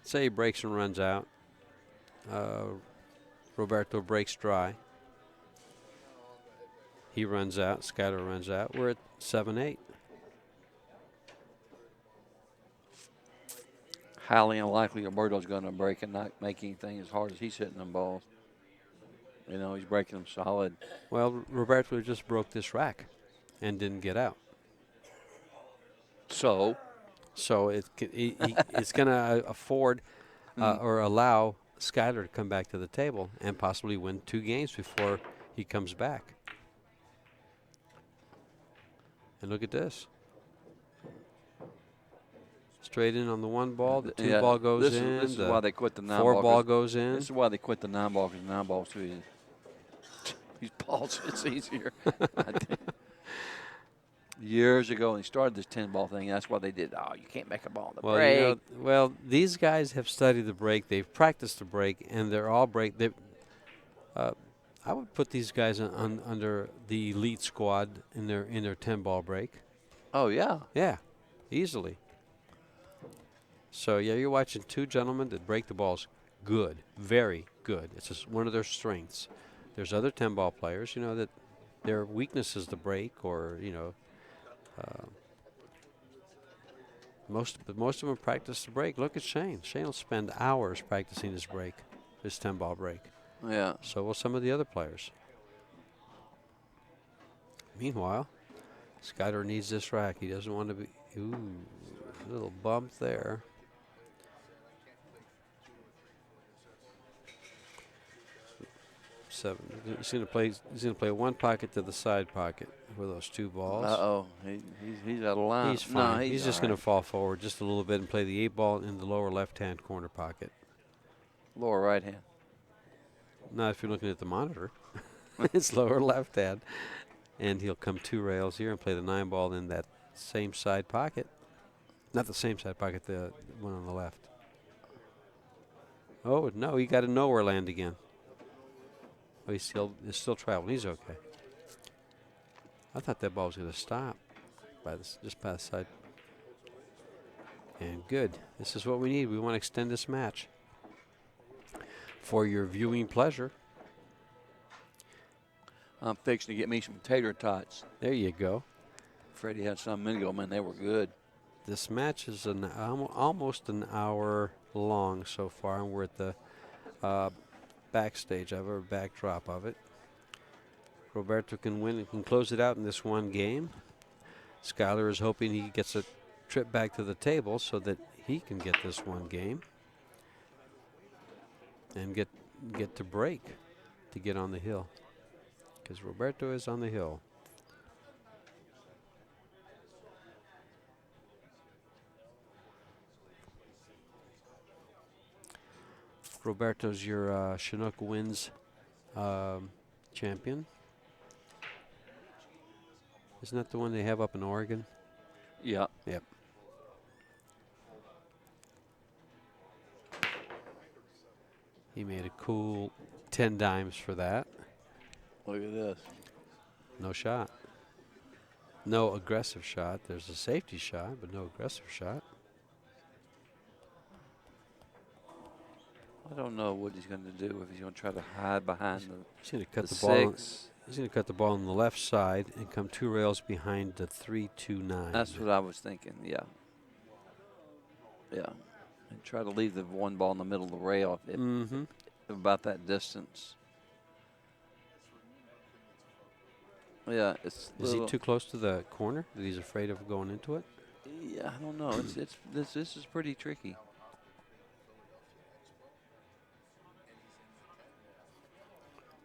Say he breaks and runs out. Roberto breaks dry. He runs out. Skyler runs out. We're at 7-8. Highly unlikely Roberto's going to break and not make anything as hard as he's hitting them balls. You know, he's breaking them solid. Well, Roberto just broke this rack and didn't get out. So it's going to afford or allow Skyler to come back to the table and possibly win 2 games before he comes back. And look at this. Straight in on the 1 ball. The 2 ball goes in. This is why they quit the 9 4 ball. ball goes in. This is why they quit the 9 ball, because 9 balls too easy. These balls, it's easier. Years ago, when they started this 10 ball thing, that's why they did. Oh, you can't make a ball on the break. You know, these guys have studied the break. They've practiced the break, and they're all break. I would put these guys under the elite squad in their 10 ball break. Oh yeah. Yeah, easily. So yeah, you're watching 2 gentlemen that break the balls good, very good. It's just one of their strengths. There's other 10 ball players, you know, that their weakness is the break, or you know, most of them practice the break. Look at Shane. Shane will spend hours practicing his break, his 10 ball break. Yeah. So will some of the other players. Meanwhile, Skyler needs this rack. He doesn't want to be. Ooh, a little bump there. Seven. He's going to play 1 pocket to the side pocket with those 2 balls. Uh-oh. He's out of line. He's fine. No, he's just going to fall forward just a little bit and play the 8 ball in the lower left-hand corner pocket. Lower right hand. Not if you're looking at the monitor. It's lower left hand. And he'll come 2 rails here and play the 9 ball in that same side pocket. Not the same side pocket, the one on the left. Oh, no, he got a nowhere land again. Oh, he's still traveling. He's okay. I thought that ball was going to stop just by the side. And good. This is what we need. We want to extend this match. For your viewing pleasure. I'm fixing to get me some tater tots. There you go. Freddie had some minute ago, man. They were good. This match is almost an hour long so far, and we're at the backstage of it, or backdrop of it. Roberto can win and can close it out in this 1 game. Skyler is hoping he gets a trip back to the table so that he can get this 1 game and get to break to get on the hill, because Roberto is on the hill. Roberto's your Chinook Winds champion. Isn't that the one they have up in Oregon? Yeah. Yep. He made a cool 10 dimes for that. Look at this. No shot. No aggressive shot. There's a safety shot, but no aggressive shot. I don't know what he's going to do, if he's going to try to hide behind He's going to cut the the ball. 6. He's going to cut the ball on the left side and come 2 rails behind the 3-2-9. That's what I was thinking, yeah. Yeah. And try to leave the 1 ball in the middle of the rail if about that distance. Yeah, it's. Is he too close to the corner that he's afraid of going into it? Yeah, I don't know. This is pretty tricky.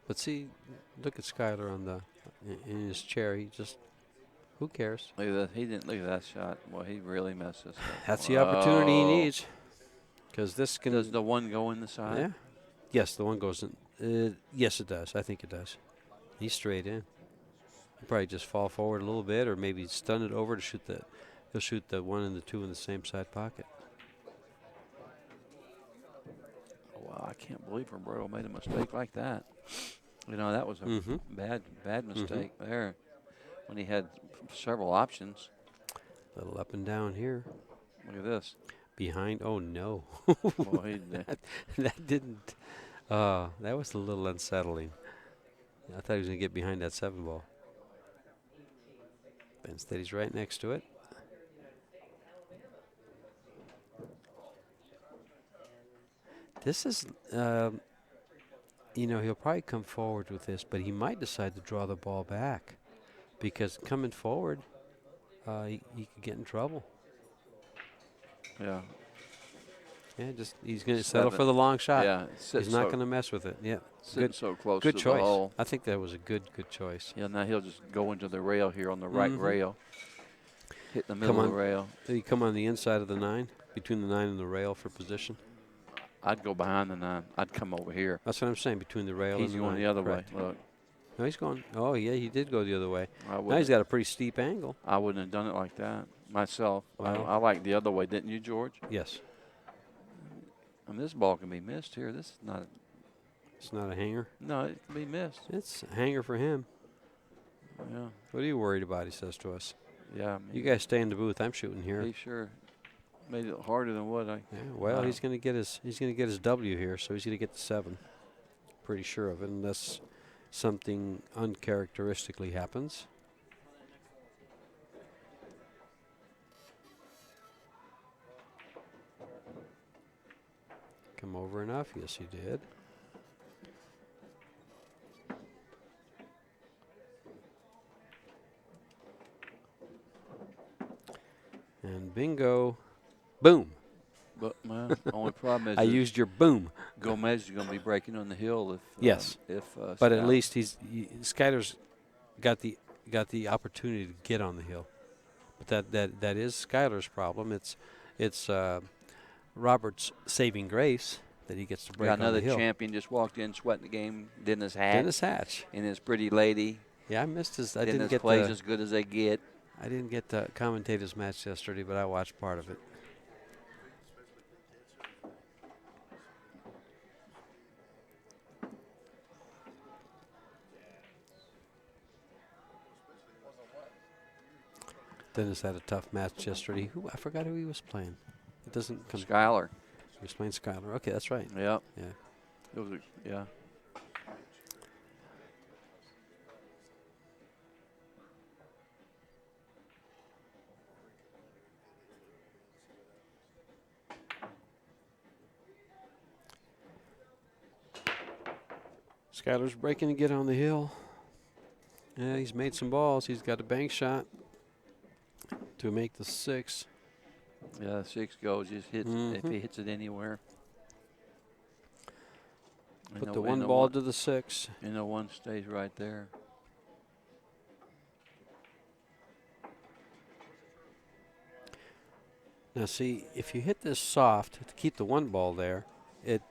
But see, look at Skyler in his chair. He just, who cares? Look at that. He didn't look at that shot. Well, he really messed this up. That's the opportunity he needs. Because this can. Does the one go in the side? Yeah. Yes, the one goes in. Yes, it does. I think it does. He's straight in. He'll probably just fall forward a little bit, or maybe stun it over to shoot the. He'll shoot the 1 and the 2 in the same side pocket. Wow, I can't believe Roberto made a mistake like that. You know, that was a bad mistake there when he had several options. Little up and down here. Look at this. Behind. Oh, no. Boy, that didn't. That was a little unsettling. I thought he was going to get behind that 7 ball. Bensteady's right next to it. This is, you know, he'll probably come forward with this, but he might decide to draw the ball back because coming forward, he could get in trouble. yeah. Yeah, just he's going to settle for the long shot. Yeah, he's not going to mess with it. Yeah, good. So close. Good to choice. The hole. I think that was a good choice. Yeah. Now he'll just go into the rail here on the right rail. Hit the middle of the rail. Did he come on the inside of the 9, between the 9 and the rail for position? I'd go behind the 9. I'd come over here. That's what I'm saying, between the rail and the 9. He's going the other Correct. way. Look. No, he's going. Oh, yeah, he did go the other way. Now he's got a pretty steep angle. I wouldn't have done it like that myself. Well, I like the other way, didn't you, George? Yes. And this ball can be missed here. This is not. It's not a hanger. No, it can be missed. It's a hanger for him. Yeah. What are you worried about? He says to us. Yeah. You guys stay in the booth. I'm shooting here. He sure made it harder than what I. Yeah, well, he's going to get his W here, so he's going to get the 7. Pretty sure of it, unless something uncharacteristically happens. Come over enough? Yes, he did. And bingo. Boom. But my only problem is I used your boom. Gomez is going to be breaking on the hill if. Yes. But at least Skyler's got the opportunity to get on the hill. But that is Skyler's problem. It's Robert's saving grace that he gets to break on the hill. Another champion just walked in, sweating the game. Dennis Hatch. And his pretty lady. Yeah, I missed his. I Dennis didn't get plays as good as they get. I didn't get to commentate his match yesterday, but I watched part of it. Dennis had a tough match yesterday. I forgot who he was playing. It doesn't come. Skyler. He was playing Skyler. Okay, that's right. Yep. Yeah. It was yeah. Skyler's breaking to get on the hill. Yeah, he's made some balls. He's got a bank shot to make the 6. Yeah, 6 goes. Just hits if he hits it anywhere. Put the 1 ball to the 6. And the 1 stays right there. Now, see, if you hit this soft to keep the 1 ball there, it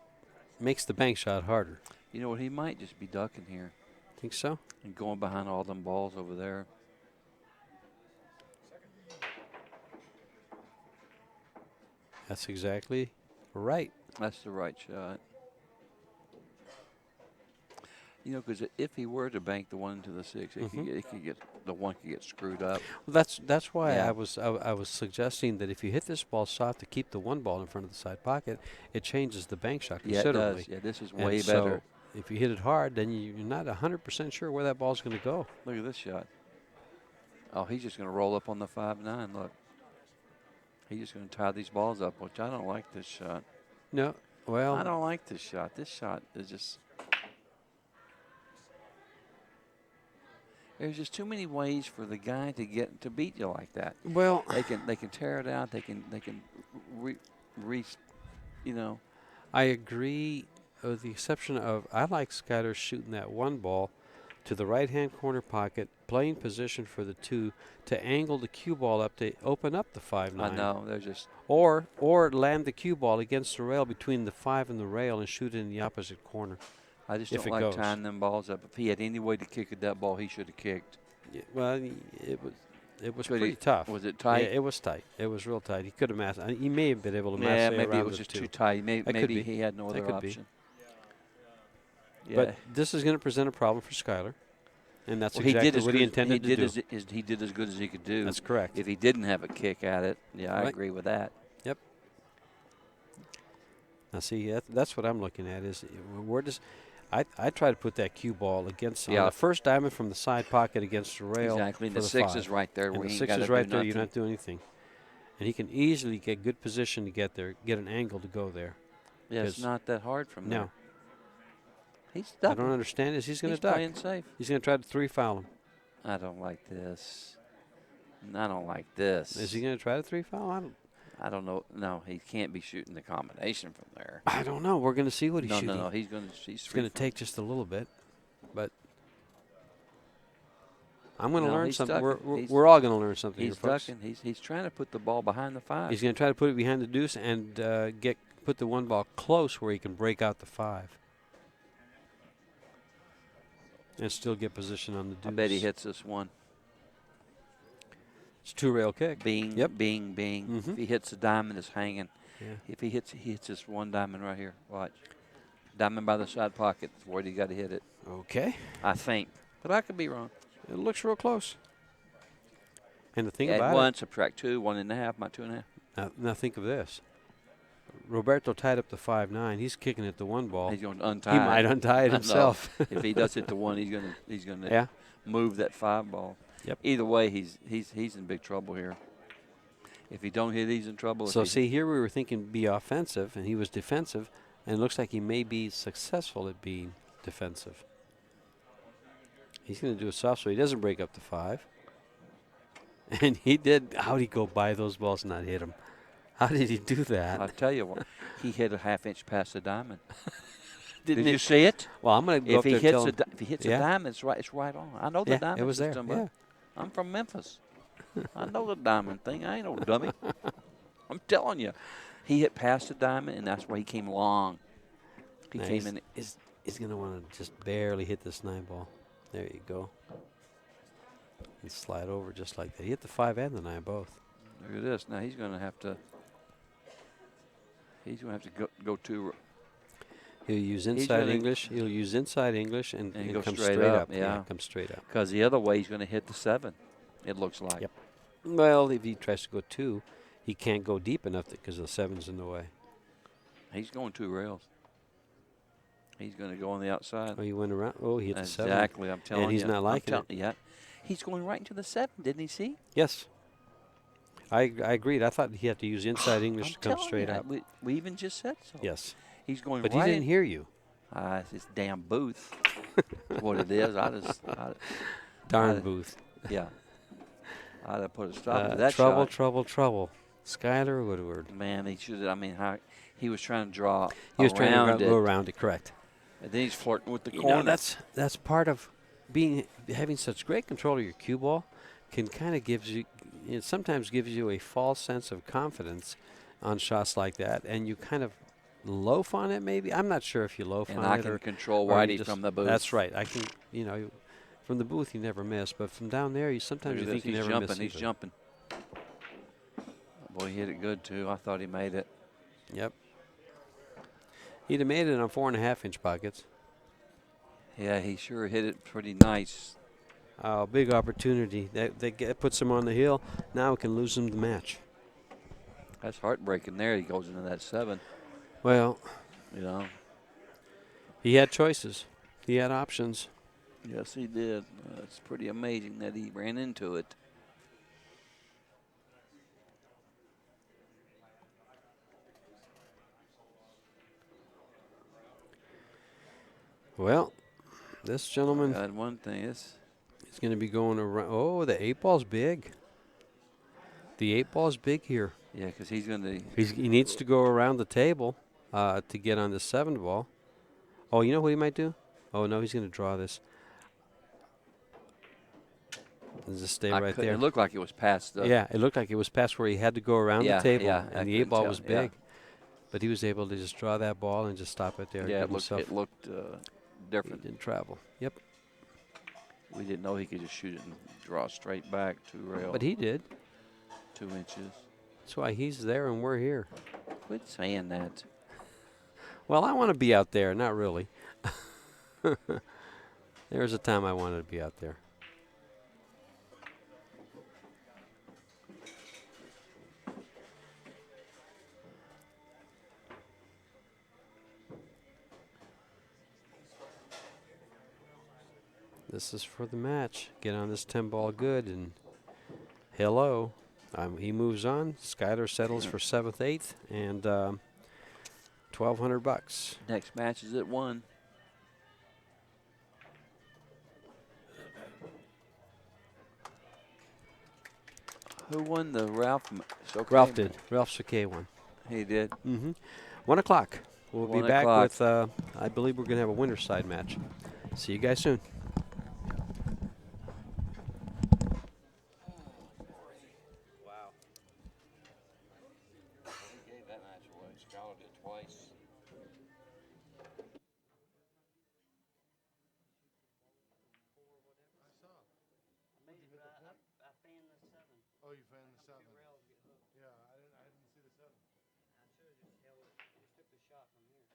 makes the bank shot harder. You know what? He might just be ducking here. Think so? And going behind all them balls over there. That's exactly right. That's the right shot. You know, because if he were to bank the 1 to the 6, it could get the 1 could get screwed up. Well, that's why I was suggesting that if you hit this ball soft to keep the 1 ball in front of the side pocket, it changes the bank shot considerably. Yeah, it does. Yeah, this is way so better. If you hit it hard, then you're not 100% sure where that ball's going to go. Look at this shot. Oh, he's just going to roll up on the 5-9. Look. He's just going to tie these balls up, which I don't like this shot. No, well. I don't like this shot. This shot is just. There's just too many ways for the guy to beat you like that. Well, they can tear it out. They can you know. I agree, with the exception of I like Skyler shooting that 1 ball to the right-hand corner pocket, playing position for the 2 to angle the cue ball up to open up the 5-9. I know. They're just. Or land the cue ball against the rail between the 5 and the rail and shoot it in the opposite corner. I just if don't it like goes. tying them balls up. If he had any way to kick at that ball, he should have kicked. Yeah, well, it was Could pretty he- tough. Was it tight? Yeah, it was tight. It was real tight. He could have massed. He may have been able to mass Yeah, it maybe around it was just too. too tight. That could Maybe be. he had no That other could be. option. Yeah. But this is going to present a problem for Skylar, and that's Well, exactly what he intended to do. He did as good as he could do. That's correct. If he didn't have a kick at it, yeah, I Right. agree with that. Now, see, that's what I'm looking at is where does I try to put that cue ball against on the first diamond from the side pocket against the rail. Exactly. And for the the 6 5. is right there. And Where the he 6 ain't is gotta right do there. You're nothing. not doing anything. And he can easily get good position to get there, get an angle to go there. Yeah, it's 'cause- not that hard from there. No, He's I ducking. don't understand is he's going He's to duck. playing safe. He's going to try to 3-foul him. I don't like this. I don't like this. Is he going to try to 3-foul? I don't know. No, he can't be shooting the combination from there. I don't know. We're going to see what he's No, shooting. no. He's going to. He's It's going to take just a little bit, but I'm going to No, learn he's something. ducking. We're all going to learn something He's here, folks. ducking. He's trying to put the ball behind the 5. He's going to try to put it behind the deuce and put the 1 ball close where he can break out the 5 and still get position on the deuce. I bet he hits this one. It's 2-rail kick. Bing, Yep. bing, bing. Mhm. If he hits the diamond, it's hanging. Yeah. If he hits this one diamond right here, watch. Diamond by the side pocket is where he got to hit it, Okay. I think. But I could be wrong. It looks real close. And the thing Add about 1, subtract 2, 1.5, my 2.5. now think of this. Roberto tied up the 5-9. He's kicking at the 1 ball. He's going to untie. He might untie it I know. himself. If he does hit the 1, he's gonna Yeah. move that 5 ball. Yep. Either way, he's in big trouble here. If he don't hit, he's in trouble. If So he- see, here we were thinking be offensive, and he was defensive, and it looks like he may be successful at being defensive. He's going to do a soft so he doesn't break up the 5. And he did. How did he go by those balls and not hit them? How did he do that? I'll tell you what, he hit a half-inch past the diamond. Didn't Did it? you see it? Well, I'm going to go If up he there hits tell a him. if he hits Yeah. a diamond, it's right on. I know the Yeah, diamond it was there. system, but Yeah. I'm from Memphis. I know the diamond thing. I ain't no dummy. I'm telling you, he hit past the diamond, and that's why he came long. He Now came in. He's going to want to just barely hit this 9 ball. There you go. And slide over just like that. He hit the 5 and the 9 both. Look at this. Now he's going to have to. He's going to have to go to. He'll use He's inside gonna- English. He'll use inside English and go come straight straight up, up. yeah. Come straight up. Because the other way, he's going to hit the 7. It looks like. Yep. Well, if he tries to go 2, he can't go deep enough because the 7's in the way. He's going 2 rails. He's going to go on the outside. Oh, he went around. Oh, he hit the 7. Exactly. I'm telling you. he's not liking it. Yeah. He's going right into the 7, didn't he see? Yes. I agreed. I thought he had to use inside English I'm to come telling straight you, up. We even just said so. Yes. He's going But right he didn't in. hear you. It's this damn booth. That's what it is. Darn I- Booth. Yeah. I'd have put a stop to that trouble, shot. trouble. Skylar Woodward. Man, he should. I mean, he was trying to draw He was trying around to it, go around it, correct. and then he's flirting with the You corner. know, that's part of having such great control of your cue ball. Can kind of it sometimes gives you a false sense of confidence on shots like that, and you kind of loaf on it. Maybe I'm not sure if you loaf and on I it can or control or you Whitey just- from the booth. That's right. I can, from the booth you never miss, but from down there you sometimes Look you at think this, you he's never jumping. miss. He's either. jumping. Boy, he hit it good too. I thought he made it. Yep. He'd have made it on 4.5-inch pockets. Yeah, he sure hit it pretty nice. Oh, big opportunity. Puts him on the hill. Now it can lose him the match. That's heartbreaking. There he goes into that 7. Well, You know. he had choices. He had options. Yes, he did. It's pretty amazing that he ran into it. Well, this gentleman Got one thing. It's is going to be going around. Oh, the 8-ball's big. The 8-ball's big here. yeah, because he's going to. He needs to go around the table to get on the 7 ball. Oh, you know what he might do? Oh, no, he's going to draw this. and just stay I right couldn't- there. It looked like it was past the. Yeah, it looked like it was past where he had to go around the table, I and the couldn't 8 ball tell, was yeah. big. But he was able to just draw that ball and just stop it there. Yeah, give himself, it looked he different. didn't travel. Yep. We didn't know he could just shoot it and draw straight back 2 rail. But he did. 2 inches. That's why he's there and we're here. Quit saying that. Well, I want to be out there. Not really. There was a time I wanted to be out there. This is for the match. Get on this 10 ball good and hello. He moves on. Skyler settles for 7th, 8th, and $1,200. Next match is at 1. Who won the Ralph? Ralph did. Ralph Sakay won. He did. 1 o'clock. We'll be 1 back o'clock. with, I believe we're going to have a winner's side match. See you guys soon. Wow. He gave that match away. Skyler did twice. Oh, you found the 7. Yeah, I didn't see the 7. I should have just held it. Just took the shot from here.